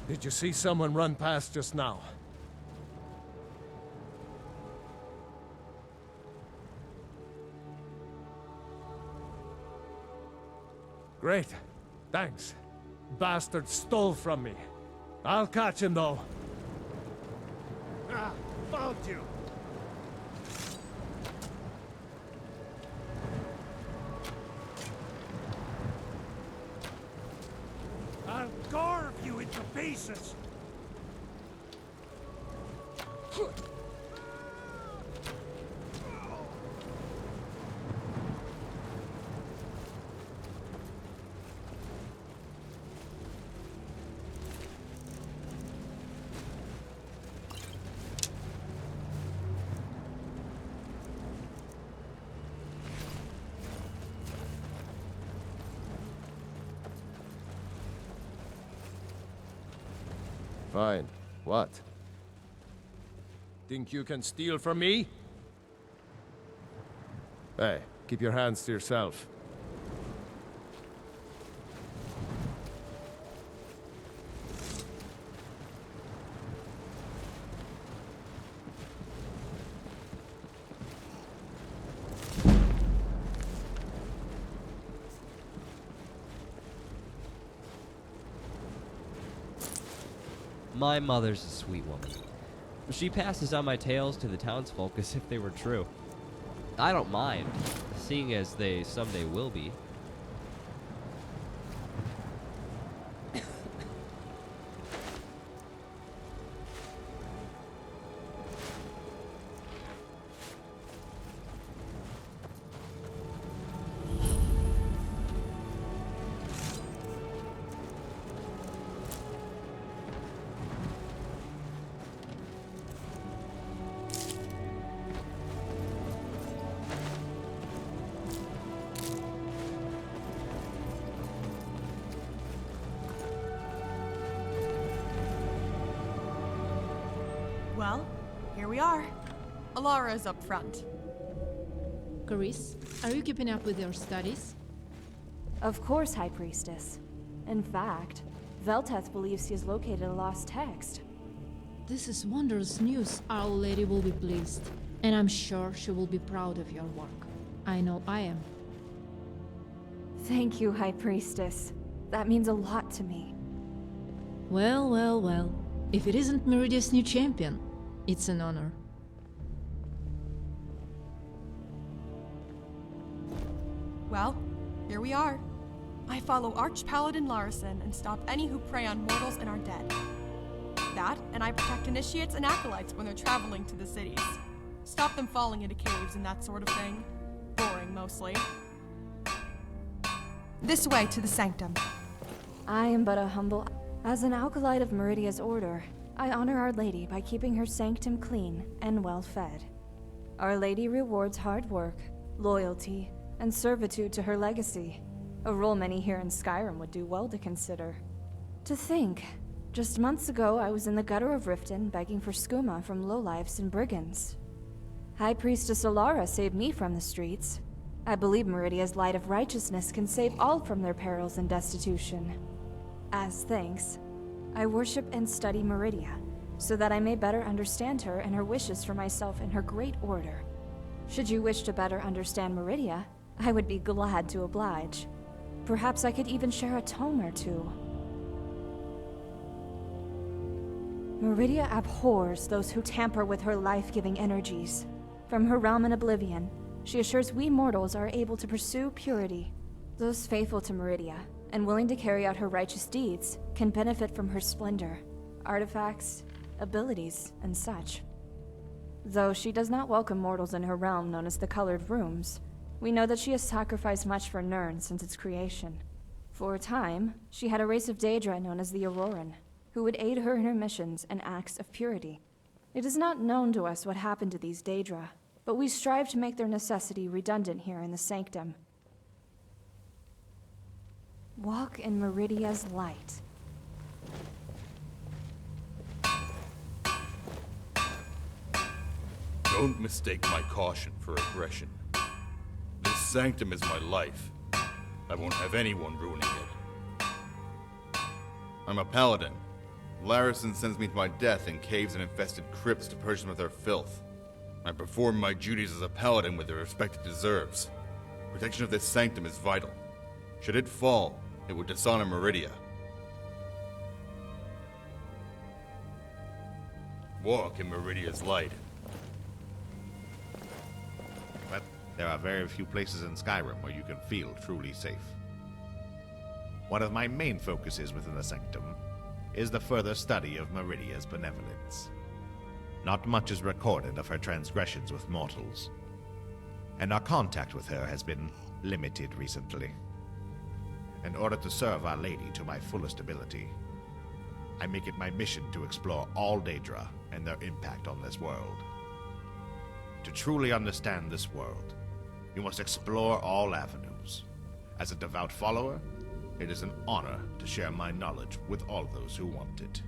Did you see someone run past just now? Great. Thanks. Bastard stole from me. I'll catch him though. Ah, found you. I'll carve you into pieces. Fine. What? Think you can steal from me? Hey, keep your hands to yourself. My mother's a sweet woman. She passes on my tales to the townsfolk as if they were true. I don't mind, seeing as they someday will be. Well, here we are. Alara's up front. Carice, are you keeping up with your studies? Of course, High Priestess. In fact, Velteth believes he has located a lost text. This is wondrous news. Our Lady will be pleased, and I'm sure she will be proud of your work. I know I am. Thank you, High Priestess. That means a lot to me. Well, well, well. If it isn't Meridia's new champion, it's an honor. Well, here we are. I follow Archpaladin Larison and stop any who prey on mortals and are dead. That, and I protect initiates and acolytes when they're traveling to the cities. Stop them falling into caves and that sort of thing. Boring, mostly. This way to the sanctum. I am but a humble... As an acolyte of Meridia's order, I honor Our Lady by keeping her sanctum clean and well-fed. Our Lady rewards hard work, loyalty, and servitude to her legacy, a role many here in Skyrim would do well to consider. To think, just months ago I was in the gutter of Riften begging for skooma from lowlifes and brigands. High Priestess Alara saved me from the streets. I believe Meridia's light of righteousness can save all from their perils and destitution. As thanks, I worship and study Meridia, so that I may better understand her and her wishes for myself and her great order. Should you wish to better understand Meridia, I would be glad to oblige. Perhaps I could even share a tome or two. Meridia abhors those who tamper with her life-giving energies. From her realm in oblivion, she assures we mortals are able to pursue purity. Those faithful to Meridia, and willing to carry out her righteous deeds, can benefit from her splendor, artifacts, abilities, and such. Though she does not welcome mortals in her realm known as the Colored Rooms, we know that she has sacrificed much for Nirn since its creation. For a time, she had a race of Daedra known as the Auroran, who would aid her in her missions and acts of purity. It is not known to us what happened to these Daedra, but we strive to make their necessity redundant here in the Sanctum. Walk in Meridia's light. Don't mistake my caution for aggression. This sanctum is my life. I won't have anyone ruining it. I'm a paladin. Larison sends me to my death in caves and infested crypts to purge them of their filth. I perform my duties as a paladin with the respect it deserves. Protection of this sanctum is vital. Should it fall, it would dishonor Meridia. Walk in Meridia's light. But there are very few places in Skyrim where you can feel truly safe. One of my main focuses within the sanctum is the further study of Meridia's benevolence. Not much is recorded of her transgressions with mortals, and our contact with her has been limited recently. In order to serve Our Lady to my fullest ability, I make it my mission to explore all Daedra and their impact on this world. To truly understand this world, you must explore all avenues. As a devout follower, it is an honor to share my knowledge with all those who want it.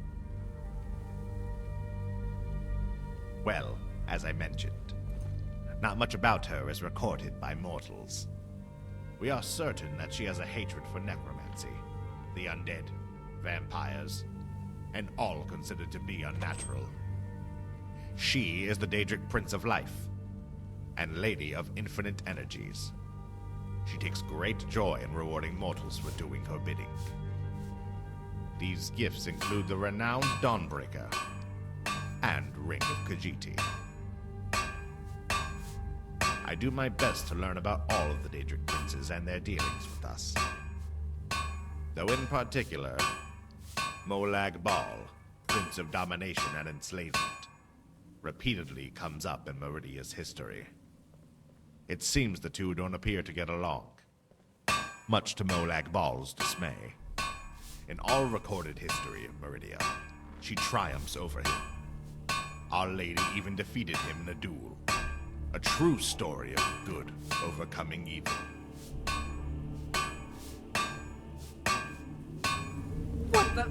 Well, as I mentioned, not much about her is recorded by mortals. We are certain that she has a hatred for necromancy, the undead, vampires, and all considered to be unnatural. She is the Daedric Prince of Life, and Lady of Infinite Energies. She takes great joy in rewarding mortals for doing her bidding. These gifts include the renowned Dawnbreaker and Ring of Khajiit. I do my best to learn about all of the Daedric princes and their dealings with us. Though in particular, Molag Bal, Prince of Domination and Enslavement, repeatedly comes up in Meridia's history. It seems the two don't appear to get along, much to Molag Bal's dismay. In all recorded history of Meridia, she triumphs over him. Our Lady even defeated him in a duel. A true story of good overcoming evil. What the?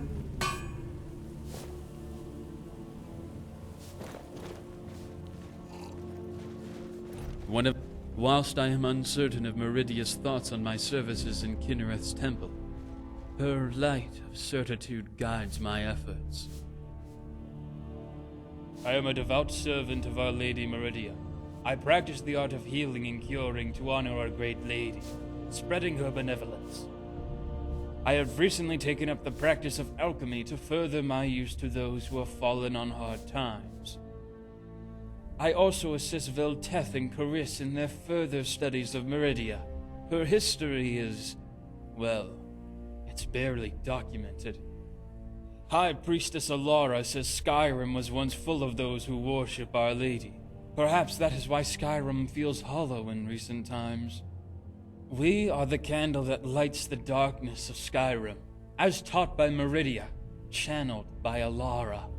Whilst I am uncertain of Meridia's thoughts on my services in Kinnereth's temple, her light of certitude guides my efforts. I am a devout servant of Our Lady Meridia. I practice the art of healing and curing to honor our great lady, spreading her benevolence. I have recently taken up the practice of alchemy to further my use to those who have fallen on hard times. I also assist Velteth and Caris in their further studies of Meridia, Her history is, well, it's barely documented. High Priestess Alara says Skyrim was once full of those who worship Our Lady. Perhaps that is why Skyrim feels hollow in recent times. We are the candle that lights the darkness of Skyrim, as taught by Meridia, channeled by Alara.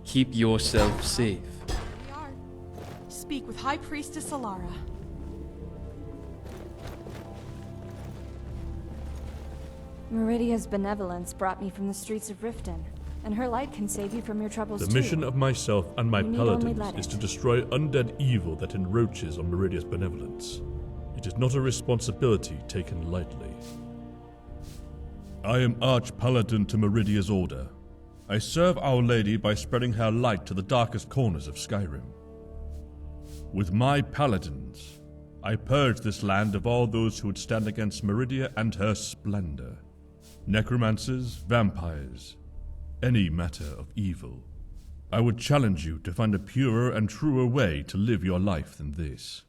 Keep yourself safe. We are. Speak with High Priestess Alara. Meridia's benevolence brought me from the streets of Riften, and her light can save you from your troubles The too. mission of myself and my You need only paladins let is it. to destroy undead evil that encroaches on Meridia's benevolence. It is not a responsibility taken lightly. I am Arch-Paladin to Meridia's Order. I serve Our Lady by spreading her light to the darkest corners of Skyrim. With my paladins, I purge this land of all those who would stand against Meridia and her splendor. Necromancers, vampires, any matter of evil. I would challenge you to find a purer and truer way to live your life than this.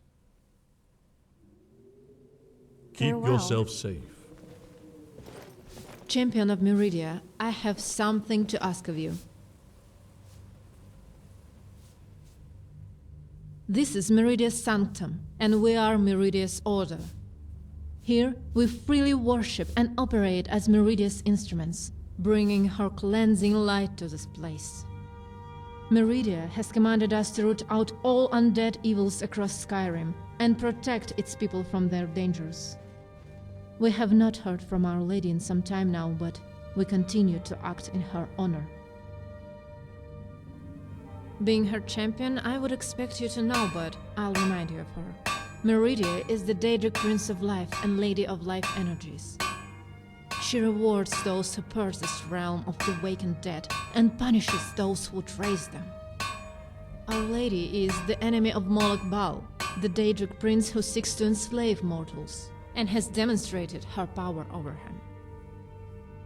Keep Farewell. yourself safe. Champion of Meridia, I have something to ask of you. This is Meridia's sanctum, and we are Meridia's order. Here, we freely worship and operate as Meridia's instruments, bringing her cleansing light to this place. Meridia has commanded us to root out all undead evils across Skyrim and protect its people from their dangers. We have not heard from Our Lady in some time now, but we continue to act in her honor. Being her champion, I would expect you to know, but I'll remind you of her. Meridia is the Daedric Prince of Life and Lady of Life Energies. She rewards those who purge this realm of the awakened dead and punishes those who trace them. Our Lady is the enemy of Moloch Baal, the Daedric Prince who seeks to enslave mortals, and has demonstrated her power over him.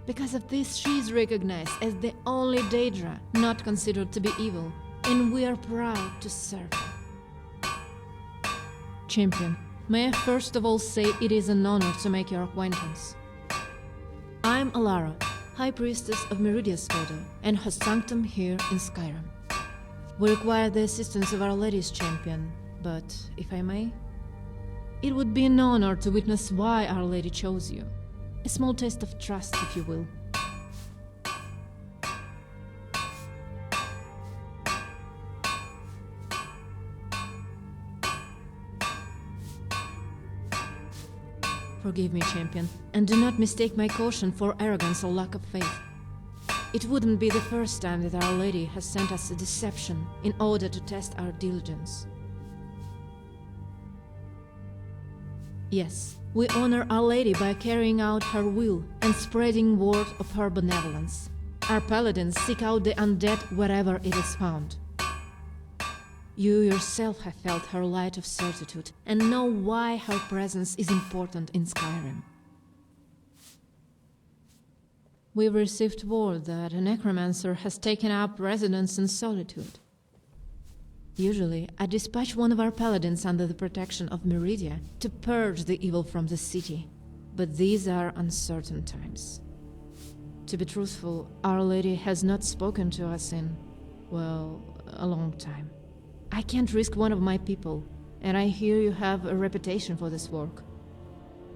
Because of this, she is recognized as the only Daedra not considered to be evil, and we are proud to serve her. Champion, may I first of all say it is an honor to make your acquaintance. I am Alara, High Priestess of Meridia's Order, and her sanctum here in Skyrim. We require the assistance of Our Lady's champion, but if I may, it would be an honor to witness why Our Lady chose you. A small taste of trust, if you will. Forgive me, champion, and do not mistake my caution for arrogance or lack of faith. It wouldn't be the first time that Our Lady has sent us a deception in order to test our diligence. Yes, we honor Our Lady by carrying out her will and spreading word of her benevolence. Our paladins seek out the undead wherever it is found. You yourself have felt her light of certitude and know why her presence is important in Skyrim. We've received word that a necromancer has taken up residence in Solitude. Usually, I dispatch one of our paladins under the protection of Meridia to purge the evil from the city, but these are uncertain times. To be truthful, Our Lady has not spoken to us in, well, a long time. I can't risk one of my people, and I hear you have a reputation for this work.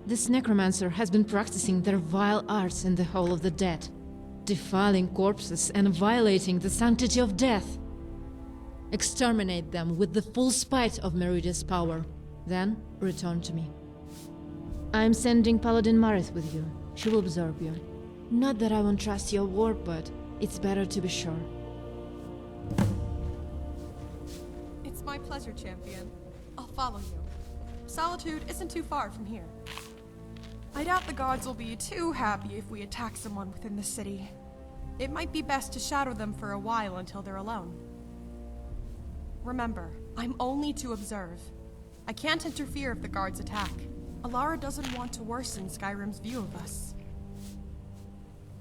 This necromancer has been practicing their vile arts in the Hall of the Dead, defiling corpses and violating the sanctity of death. Exterminate them with the full spite of Meridia's power, then return to me. I'm sending Paladin Marith with you. She will observe you. Not that I won't trust your word, but it's better to be sure. It's my pleasure, champion. I'll follow you. Solitude isn't too far from here. I doubt the gods will be too happy if we attack someone within the city. It might be best to shadow them for a while until they're alone. Remember, I'm only to observe. I can't interfere if the guards attack. Alara doesn't want to worsen Skyrim's view of us.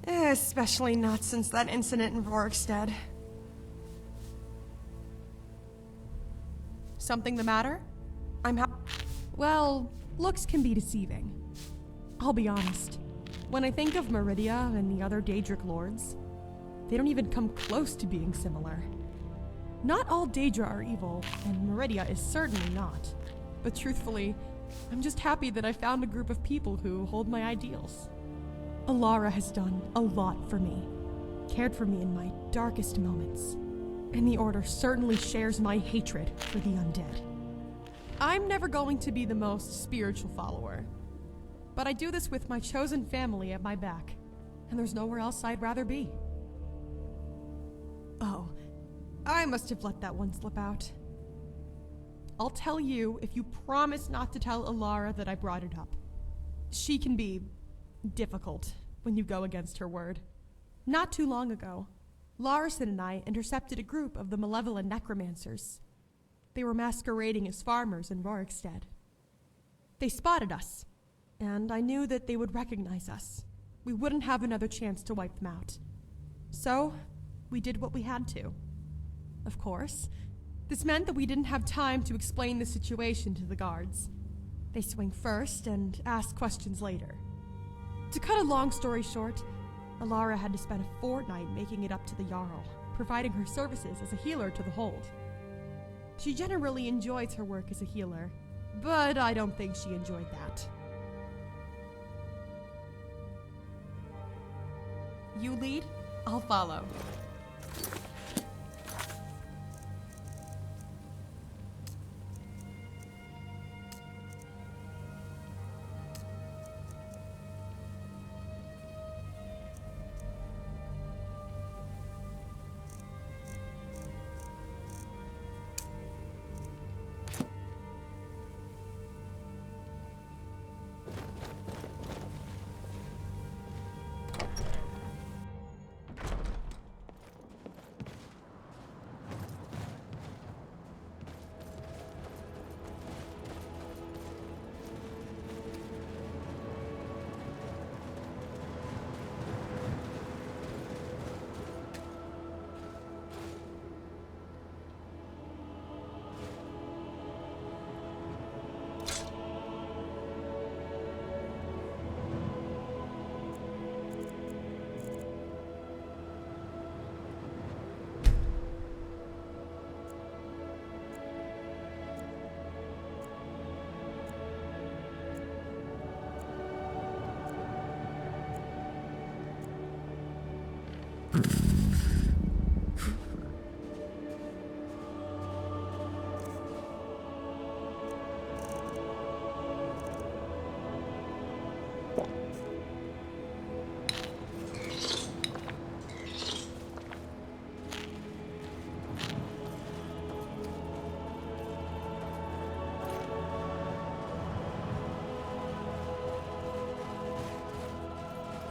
Especially not since that incident in Rorikstead. Something the matter? Well, looks can be deceiving. I'll be honest. When I think of Meridia and the other Daedric lords, they don't even come close to being similar. Not all Daedra are evil, and Meridia is certainly not. But truthfully, I'm just happy that I found a group of people who hold my ideals. Alara has done a lot for me, cared for me in my darkest moments, and the Order certainly shares my hatred for the undead. I'm never going to be the most spiritual follower, but I do this with my chosen family at my back, and there's nowhere else I'd rather be. Oh, I must have let that one slip out. I'll tell you if you promise not to tell Alara that I brought it up. She can be difficult when you go against her word. Not too long ago, Larson and I intercepted a group of the malevolent necromancers. They were masquerading as farmers in Rorikstead. They spotted us, and I knew that they would recognize us. We wouldn't have another chance to wipe them out. So, we did what we had to. Of course, this meant that we didn't have time to explain the situation to the guards. They swing first and ask questions later. To cut a long story short, Alara had to spend a fortnight making it up to the Jarl, providing her services as a healer to the hold. She generally enjoys her work as a healer, but I don't think she enjoyed that. You lead, I'll follow.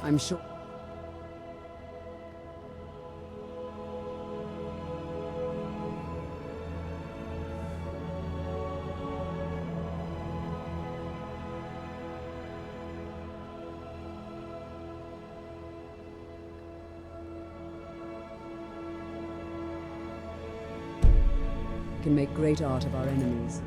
I'm sure. Can make great art of our enemies.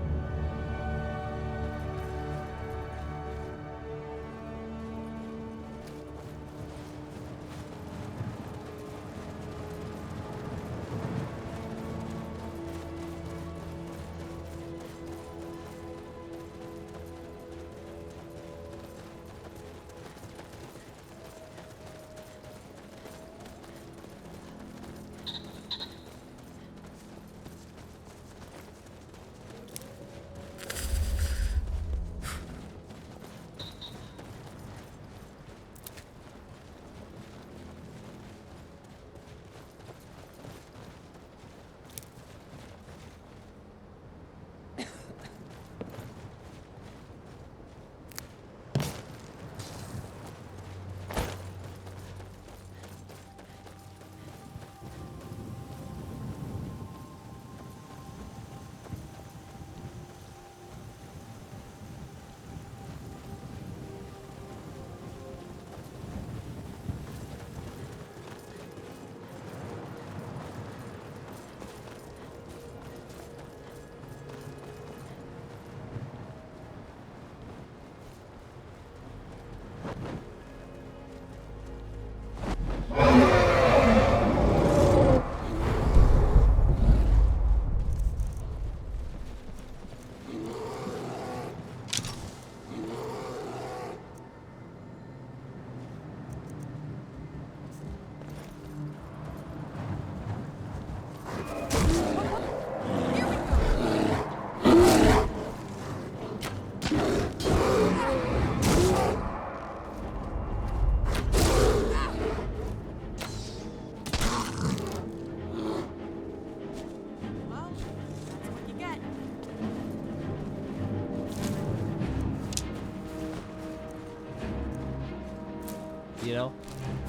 you know?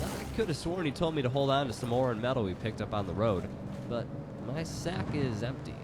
I could have sworn he told me to hold on to some ore and metal we picked up on the road, but my sack is empty.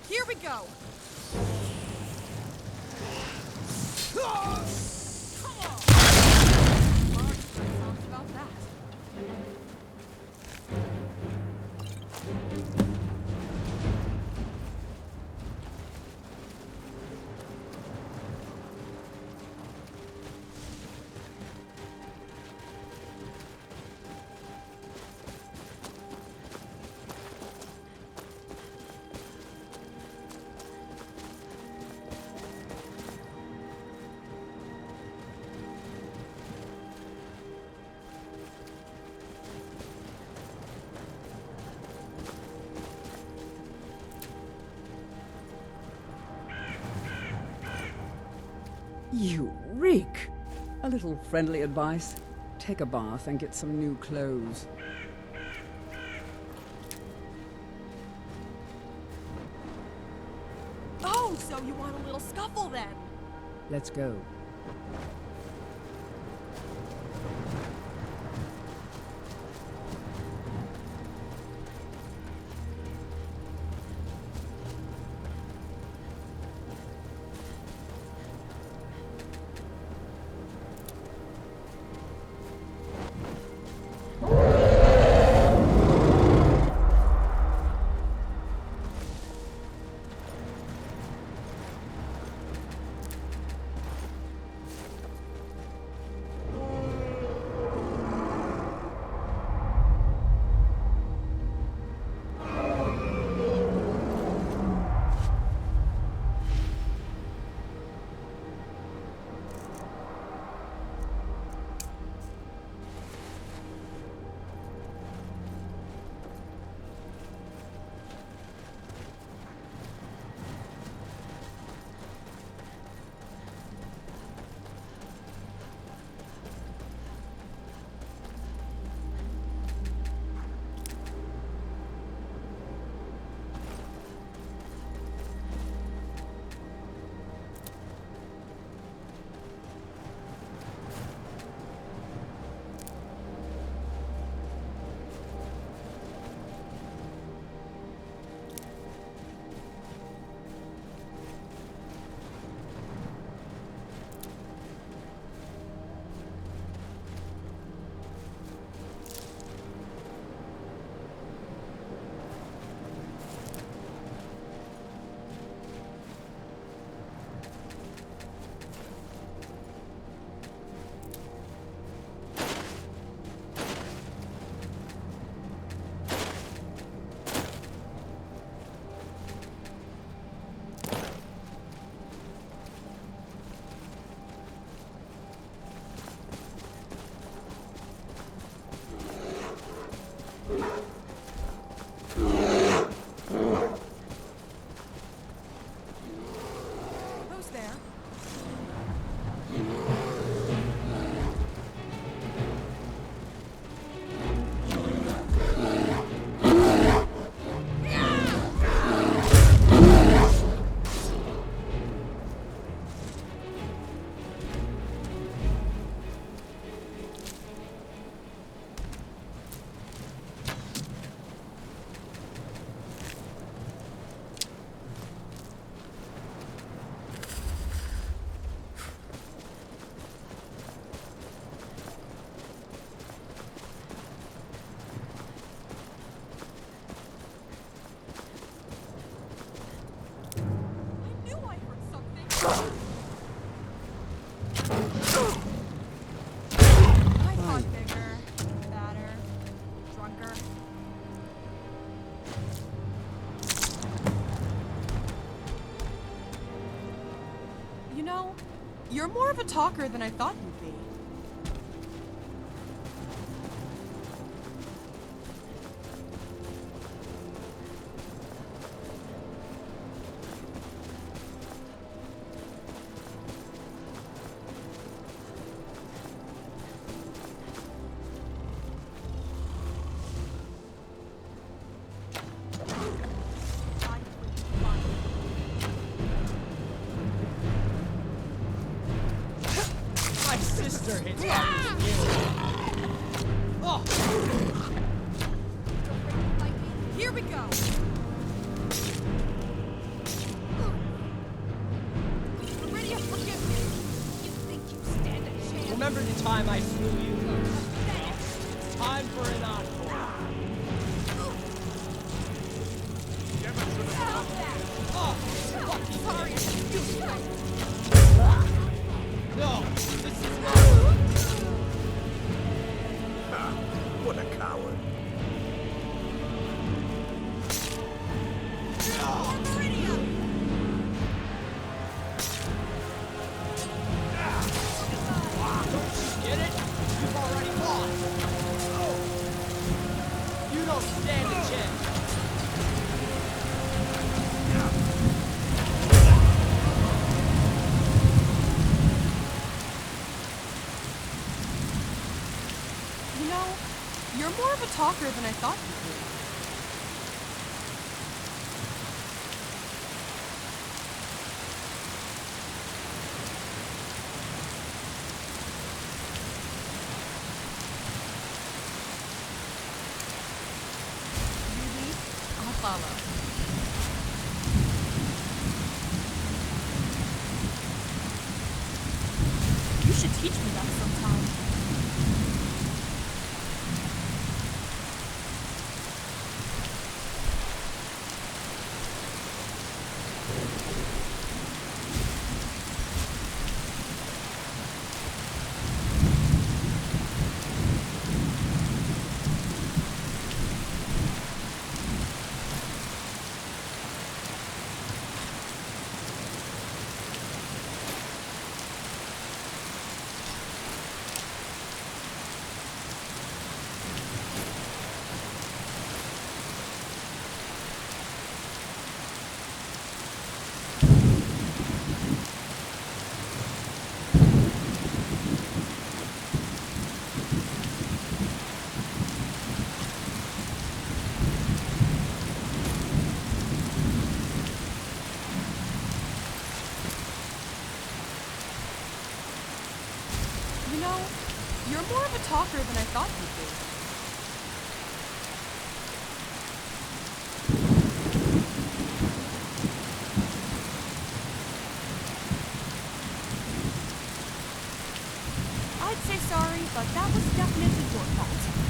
Here we go! About that. You reek! A little friendly advice. Take a bath and get some new clothes. Oh, so you want a little scuffle then? Let's go. You're more of a talker than I thought you'd be. My sister hits hard as you. Oh! Here we go! Meridia, forgive me! You think you stand a chance? Remember the time I slew you? It's time for an encore. Oh, Sorry, no, this is What a coward. Don't you get it? You've already lost. You don't stand a chance. You know, you're more of a talker than I thought you'd be. Really? I'll follow. You should teach me that sometime. You know, you're more of a talker than I thought you'd be. I'd say sorry, but that was definitely your fault.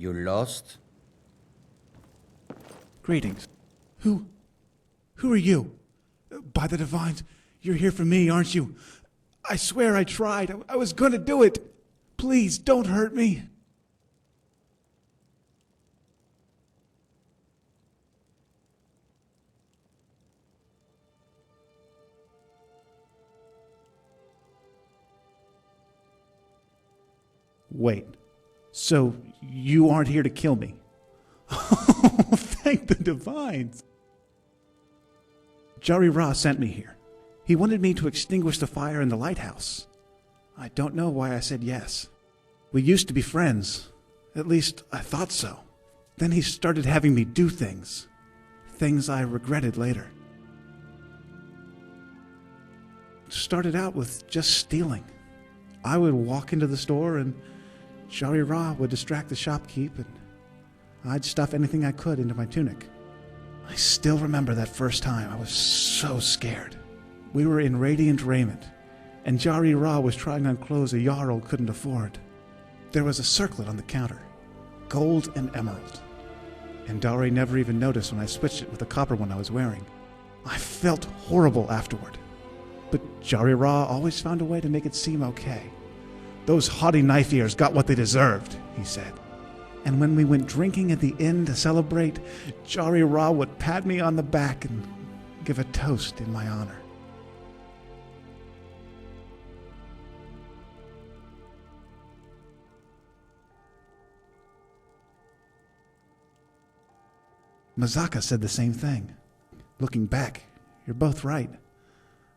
You lost? Greetings. Who are you? By the Divines, you're here for me, aren't you? I swear I tried. I was gonna do it. Please, don't hurt me. Wait, so you aren't here to kill me? Oh, thank the Divines. Jari Ra sent me here. He wanted me to extinguish the fire in the lighthouse. I don't know why I said yes. We used to be friends. At least, I thought so. Then he started having me do things. Things I regretted later. Started out with just stealing. I would walk into the store and Jari Ra would distract the shopkeep and I'd stuff anything I could into my tunic. I still remember that first time. I was so scared. We were in radiant raiment, and Jari Ra was trying on clothes a Jarl couldn't afford. There was a circlet on the counter, gold and emerald. And Dari never even noticed when I switched it with the copper one I was wearing. I felt horrible afterward. But Jari Ra always found a way to make it seem okay. Those haughty knife-ears got what they deserved, he said. And when we went drinking at the inn to celebrate, Jari Ra would pat me on the back and give a toast in my honor. Mazaka said the same thing. Looking back, you're both right.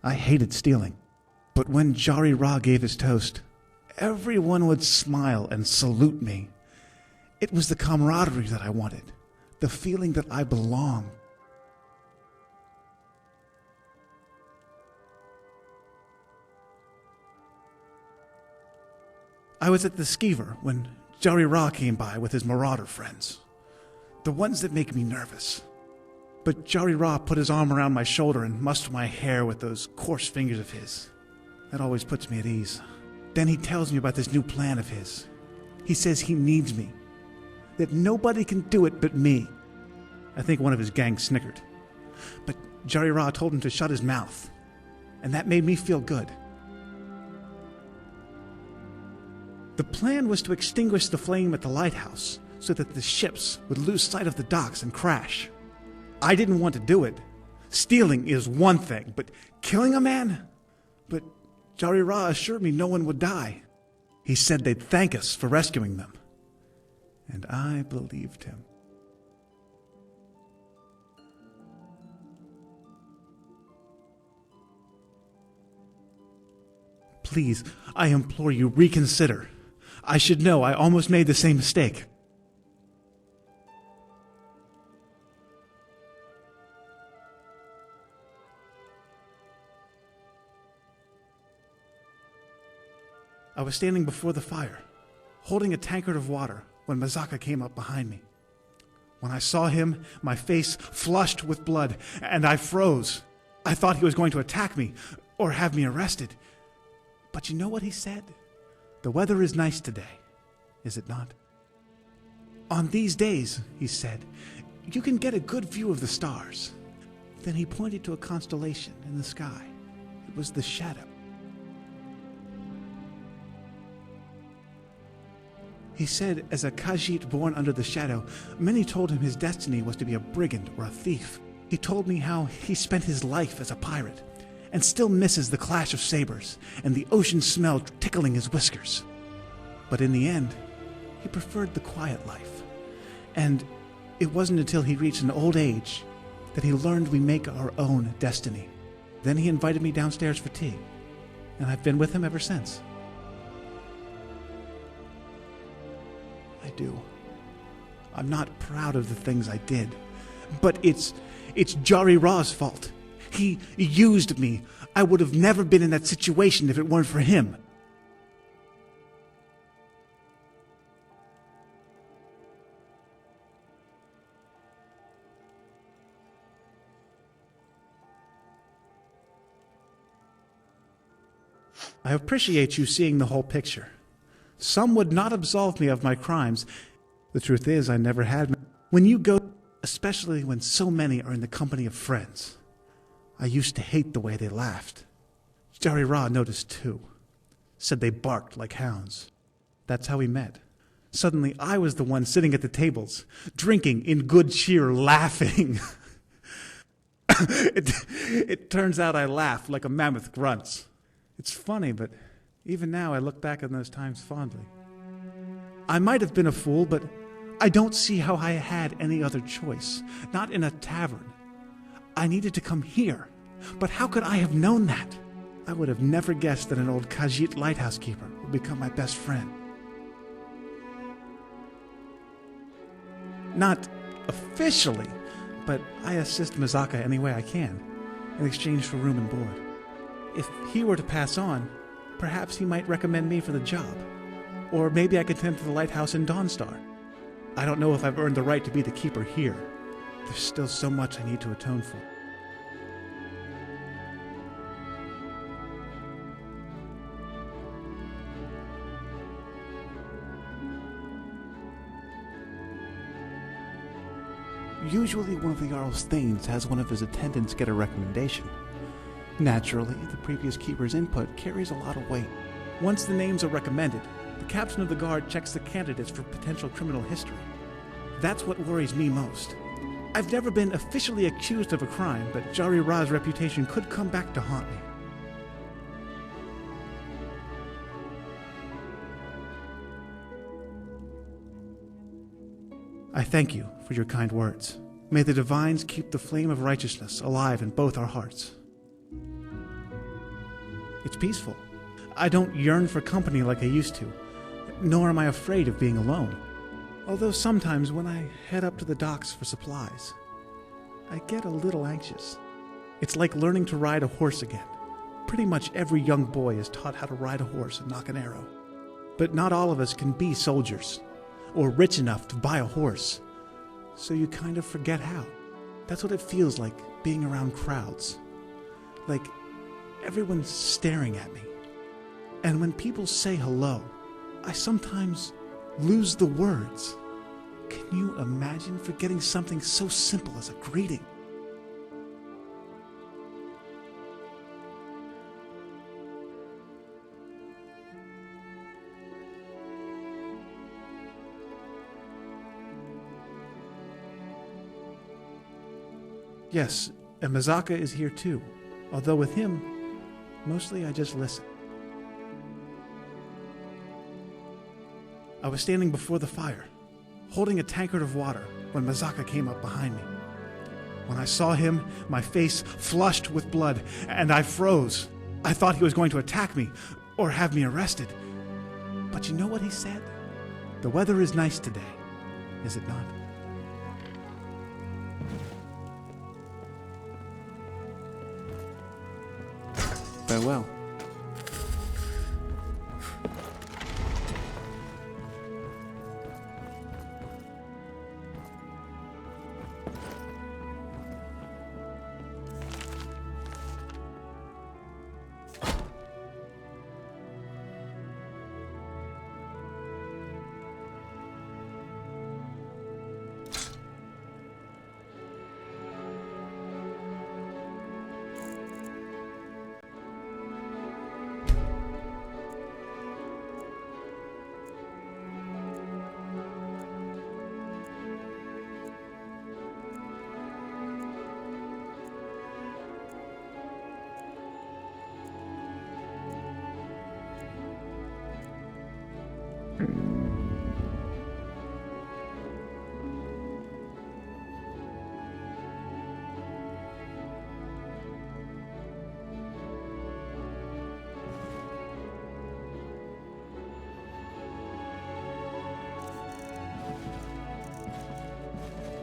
I hated stealing. But when Jari Ra gave his toast, everyone would smile and salute me. It was the camaraderie that I wanted, the feeling that I belonged. I was at the skeever when Jari Ra came by with his marauder friends, the ones that make me nervous. But Jari Ra put his arm around my shoulder and mussed my hair with those coarse fingers of his. That always puts me at ease. Then he tells me about this new plan of his. He says he needs me, that nobody can do it but me. I think one of his gang snickered. But Jari Ra told him to shut his mouth, and that made me feel good. The plan was to extinguish the flame at the lighthouse so that the ships would lose sight of the docks and crash. I didn't want to do it. Stealing is one thing, but killing a man? But Jari Ra assured me no one would die. He said they'd thank us for rescuing them. And I believed him. Please, I implore you, reconsider. I should know I almost made the same mistake. I was standing before the fire, holding a tankard of water, when Mazaka came up behind me. When I saw him, my face flushed with blood, and I froze. I thought he was going to attack me, or have me arrested. But you know what he said? The weather is nice today, is it not? On these days, he said, you can get a good view of the stars. Then he pointed to a constellation in the sky. It was the Shadow. He said, as a Khajiit born under the Shadow, many told him his destiny was to be a brigand or a thief. He told me how he spent his life as a pirate, and still misses the clash of sabers and the ocean smell tickling his whiskers. But in the end, he preferred the quiet life. And it wasn't until he reached an old age that he learned we make our own destiny. Then he invited me downstairs for tea, and I've been with him ever since. I do. I'm not proud of the things I did, but it's Jari Ra's fault. He used me. I would have never been in that situation if it weren't for him. I appreciate you seeing the whole picture. Some would not absolve me of my crimes, The truth is, I never had. When you go, especially when so many are in the company of friends, I used to hate the way they laughed. Jari Ra noticed too. Said they barked like hounds. That's how we met. Suddenly, I was the one sitting at the tables, drinking in good cheer, laughing. It turns out I laugh like a mammoth grunts. It's funny, but even now I look back on those times fondly. I might have been a fool, but I don't see how I had any other choice. Not in a tavern. I needed to come here. But how could I have known that? I would have never guessed that an old Khajiit lighthouse keeper would become my best friend. Not officially, but I assist Mazaka any way I can, in exchange for room and board. If he were to pass on, perhaps he might recommend me for the job. Or maybe I could tend to the lighthouse in Dawnstar. I don't know if I've earned the right to be the keeper here. There's still so much I need to atone for. Usually one of the Jarl's Thanes has one of his attendants get a recommendation. Naturally, the previous keeper's input carries a lot of weight. Once the names are recommended, the captain of the guard checks the candidates for potential criminal history. That's what worries me most. I've never been officially accused of a crime, but Jari Ra's reputation could come back to haunt me. I thank you for your kind words. May the divines keep the flame of righteousness alive in both our hearts. It's peaceful. I don't yearn for company like I used to, nor am I afraid of being alone. Although sometimes when I head up to the docks for supplies, I get a little anxious. It's like learning to ride a horse again. Pretty much every young boy is taught how to ride a horse and knock an arrow. But not all of us can be soldiers, or rich enough to buy a horse. So you kind of forget how. That's what it feels like being around crowds. Like everyone's staring at me. And when people say hello, I sometimes lose the words. Can you imagine forgetting something so simple as a greeting? Yes, and Mazaka is here too, although with him, mostly I just listen. I was standing before the fire, holding a tankard of water, when Mazaka came up behind me. When I saw him, my face flushed with blood, and I froze. I thought he was going to attack me, or have me arrested. But you know what he said? The weather is nice today, is it not? Farewell.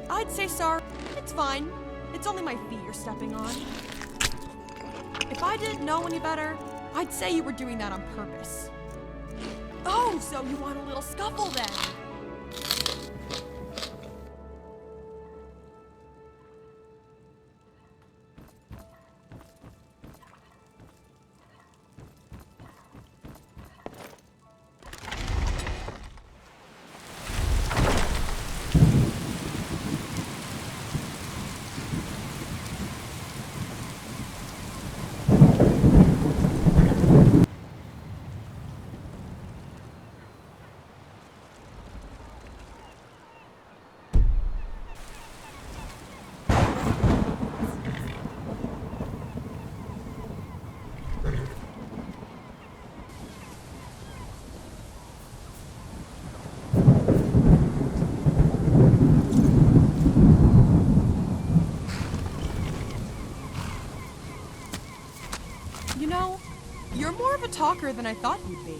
I'd say sorry. It's fine. It's only my feet you're stepping on. If I didn't know any better, I'd say you were doing that on purpose. Oh, so you want a little scuffle then? You know, you're more of a talker than I thought you'd be.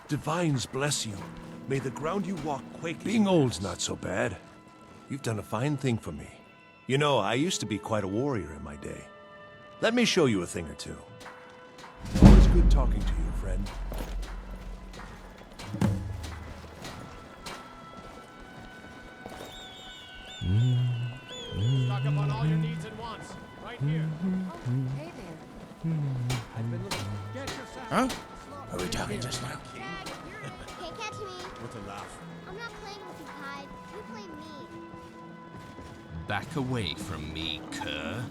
Divines bless you. May the ground you walk quake. Being old's not so bad. You've done a fine thing for me. You know, I used to be quite a warrior in my day. Let me show you a thing or two. Always good talking to you, friend. Stock up on all your needs and wants. Right here. Hey there. I've been looking. Get yourself. Huh? Are we talking just now? Can't catch me. What a laugh. I'm not playing with you, Hyde. You play me. Back away from me, cur.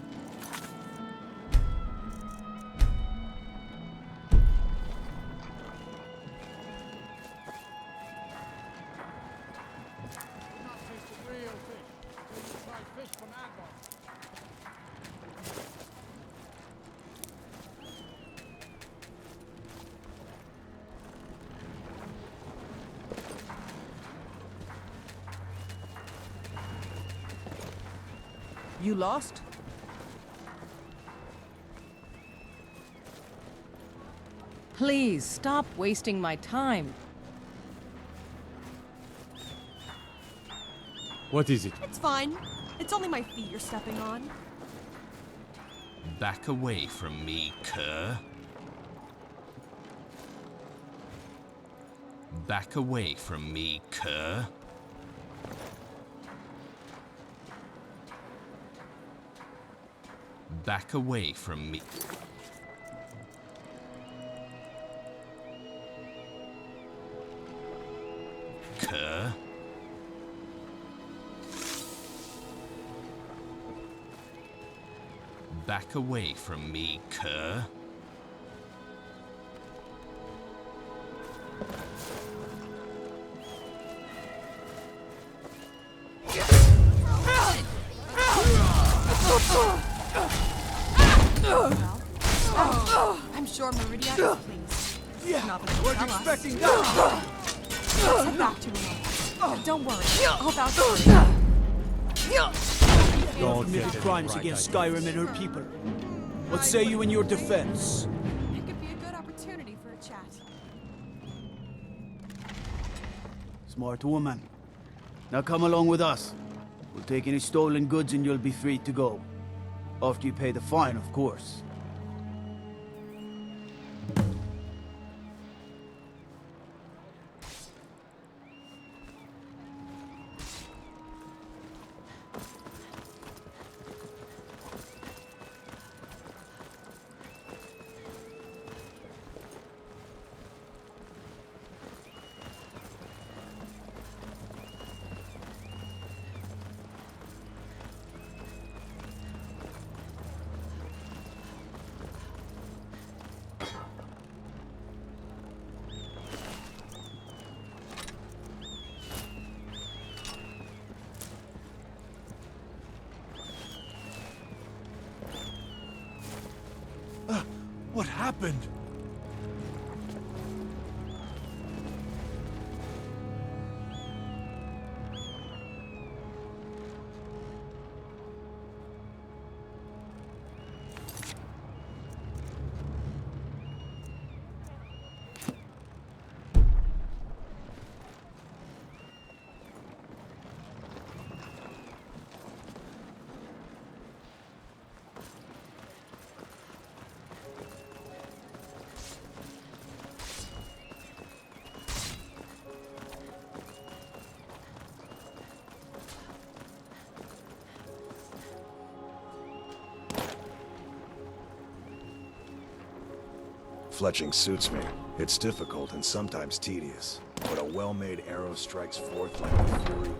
You lost? Please, stop wasting my time. What is it? It's fine. It's only my feet you're stepping on. Back away from me, cur. Back away from me, cur. Back away from me. Cur. Back away from me, cur. I'm sure Meridia is pleased. Yeah, Not that we're tell us. expecting that. Let's head back to him. Don't worry, I'll vouch for you. God committed crimes against Skyrim and her people. What say you in your defense? It could be a good opportunity for a chat. Smart woman. Now come along with us. We'll take any stolen goods and you'll be free to go. After you pay the fine, of course. What happened? Fletching suits me. It's difficult and sometimes tedious, but a well-made arrow strikes forth like a fury.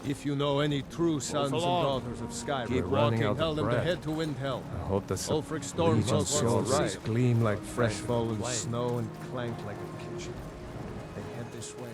If you know any true sons and daughters of Skyrim, Keep running out tell of them to breath. head to Windhelm. I hope the Ulfric Stormcloak swords wants to see gleam like fresh fallen snow and clank like a kitchen. They head this way.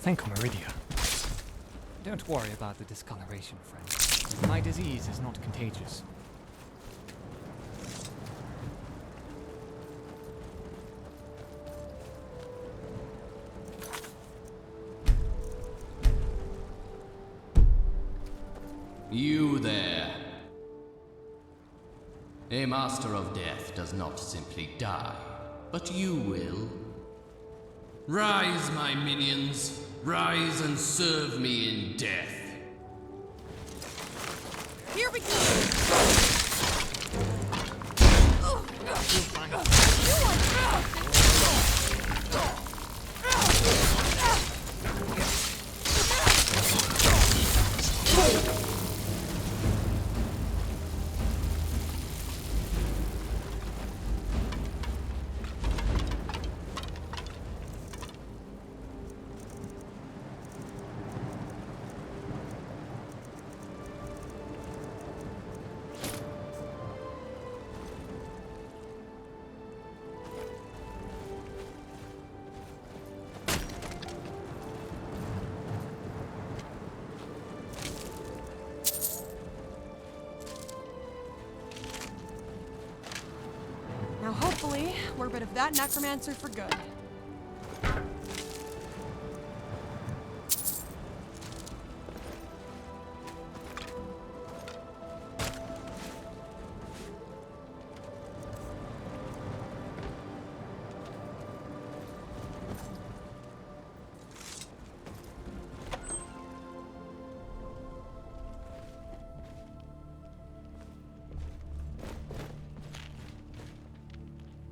Thank Meridia. Don't worry about the discoloration, friend. My disease is not contagious. You there. A master of death does not simply die, but you will. Rise, my minions. Rise and serve me in death. Here we go! Now hopefully, we're rid of that necromancer for good.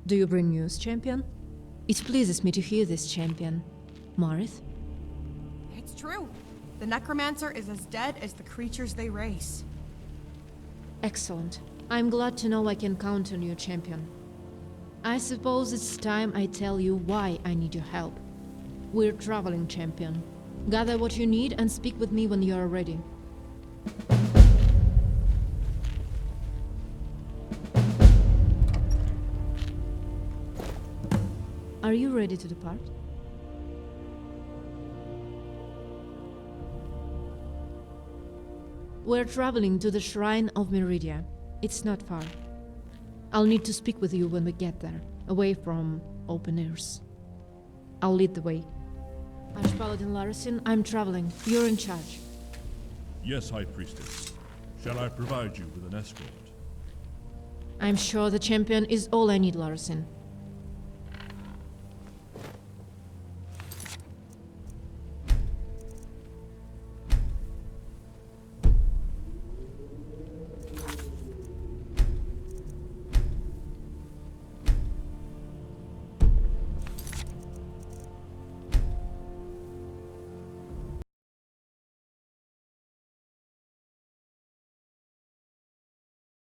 Do you bring news, champion? It pleases me to hear this, champion. Marith? It's true. The necromancer is as dead as the creatures they race. Excellent. I'm glad to know I can count on you, champion. I suppose it's time I tell you why I need your help. We're traveling, champion. Gather what you need and speak with me when you are ready. Are you ready to depart? We're traveling to the Shrine of Meridia. It's not far. I'll need to speak with you when we get there, away from open airs. I'll lead the way. Archpaladin Larasin, I'm traveling. You're in charge. Yes, High Priestess. Shall I provide you with an escort? I'm sure the champion is all I need, Larasin.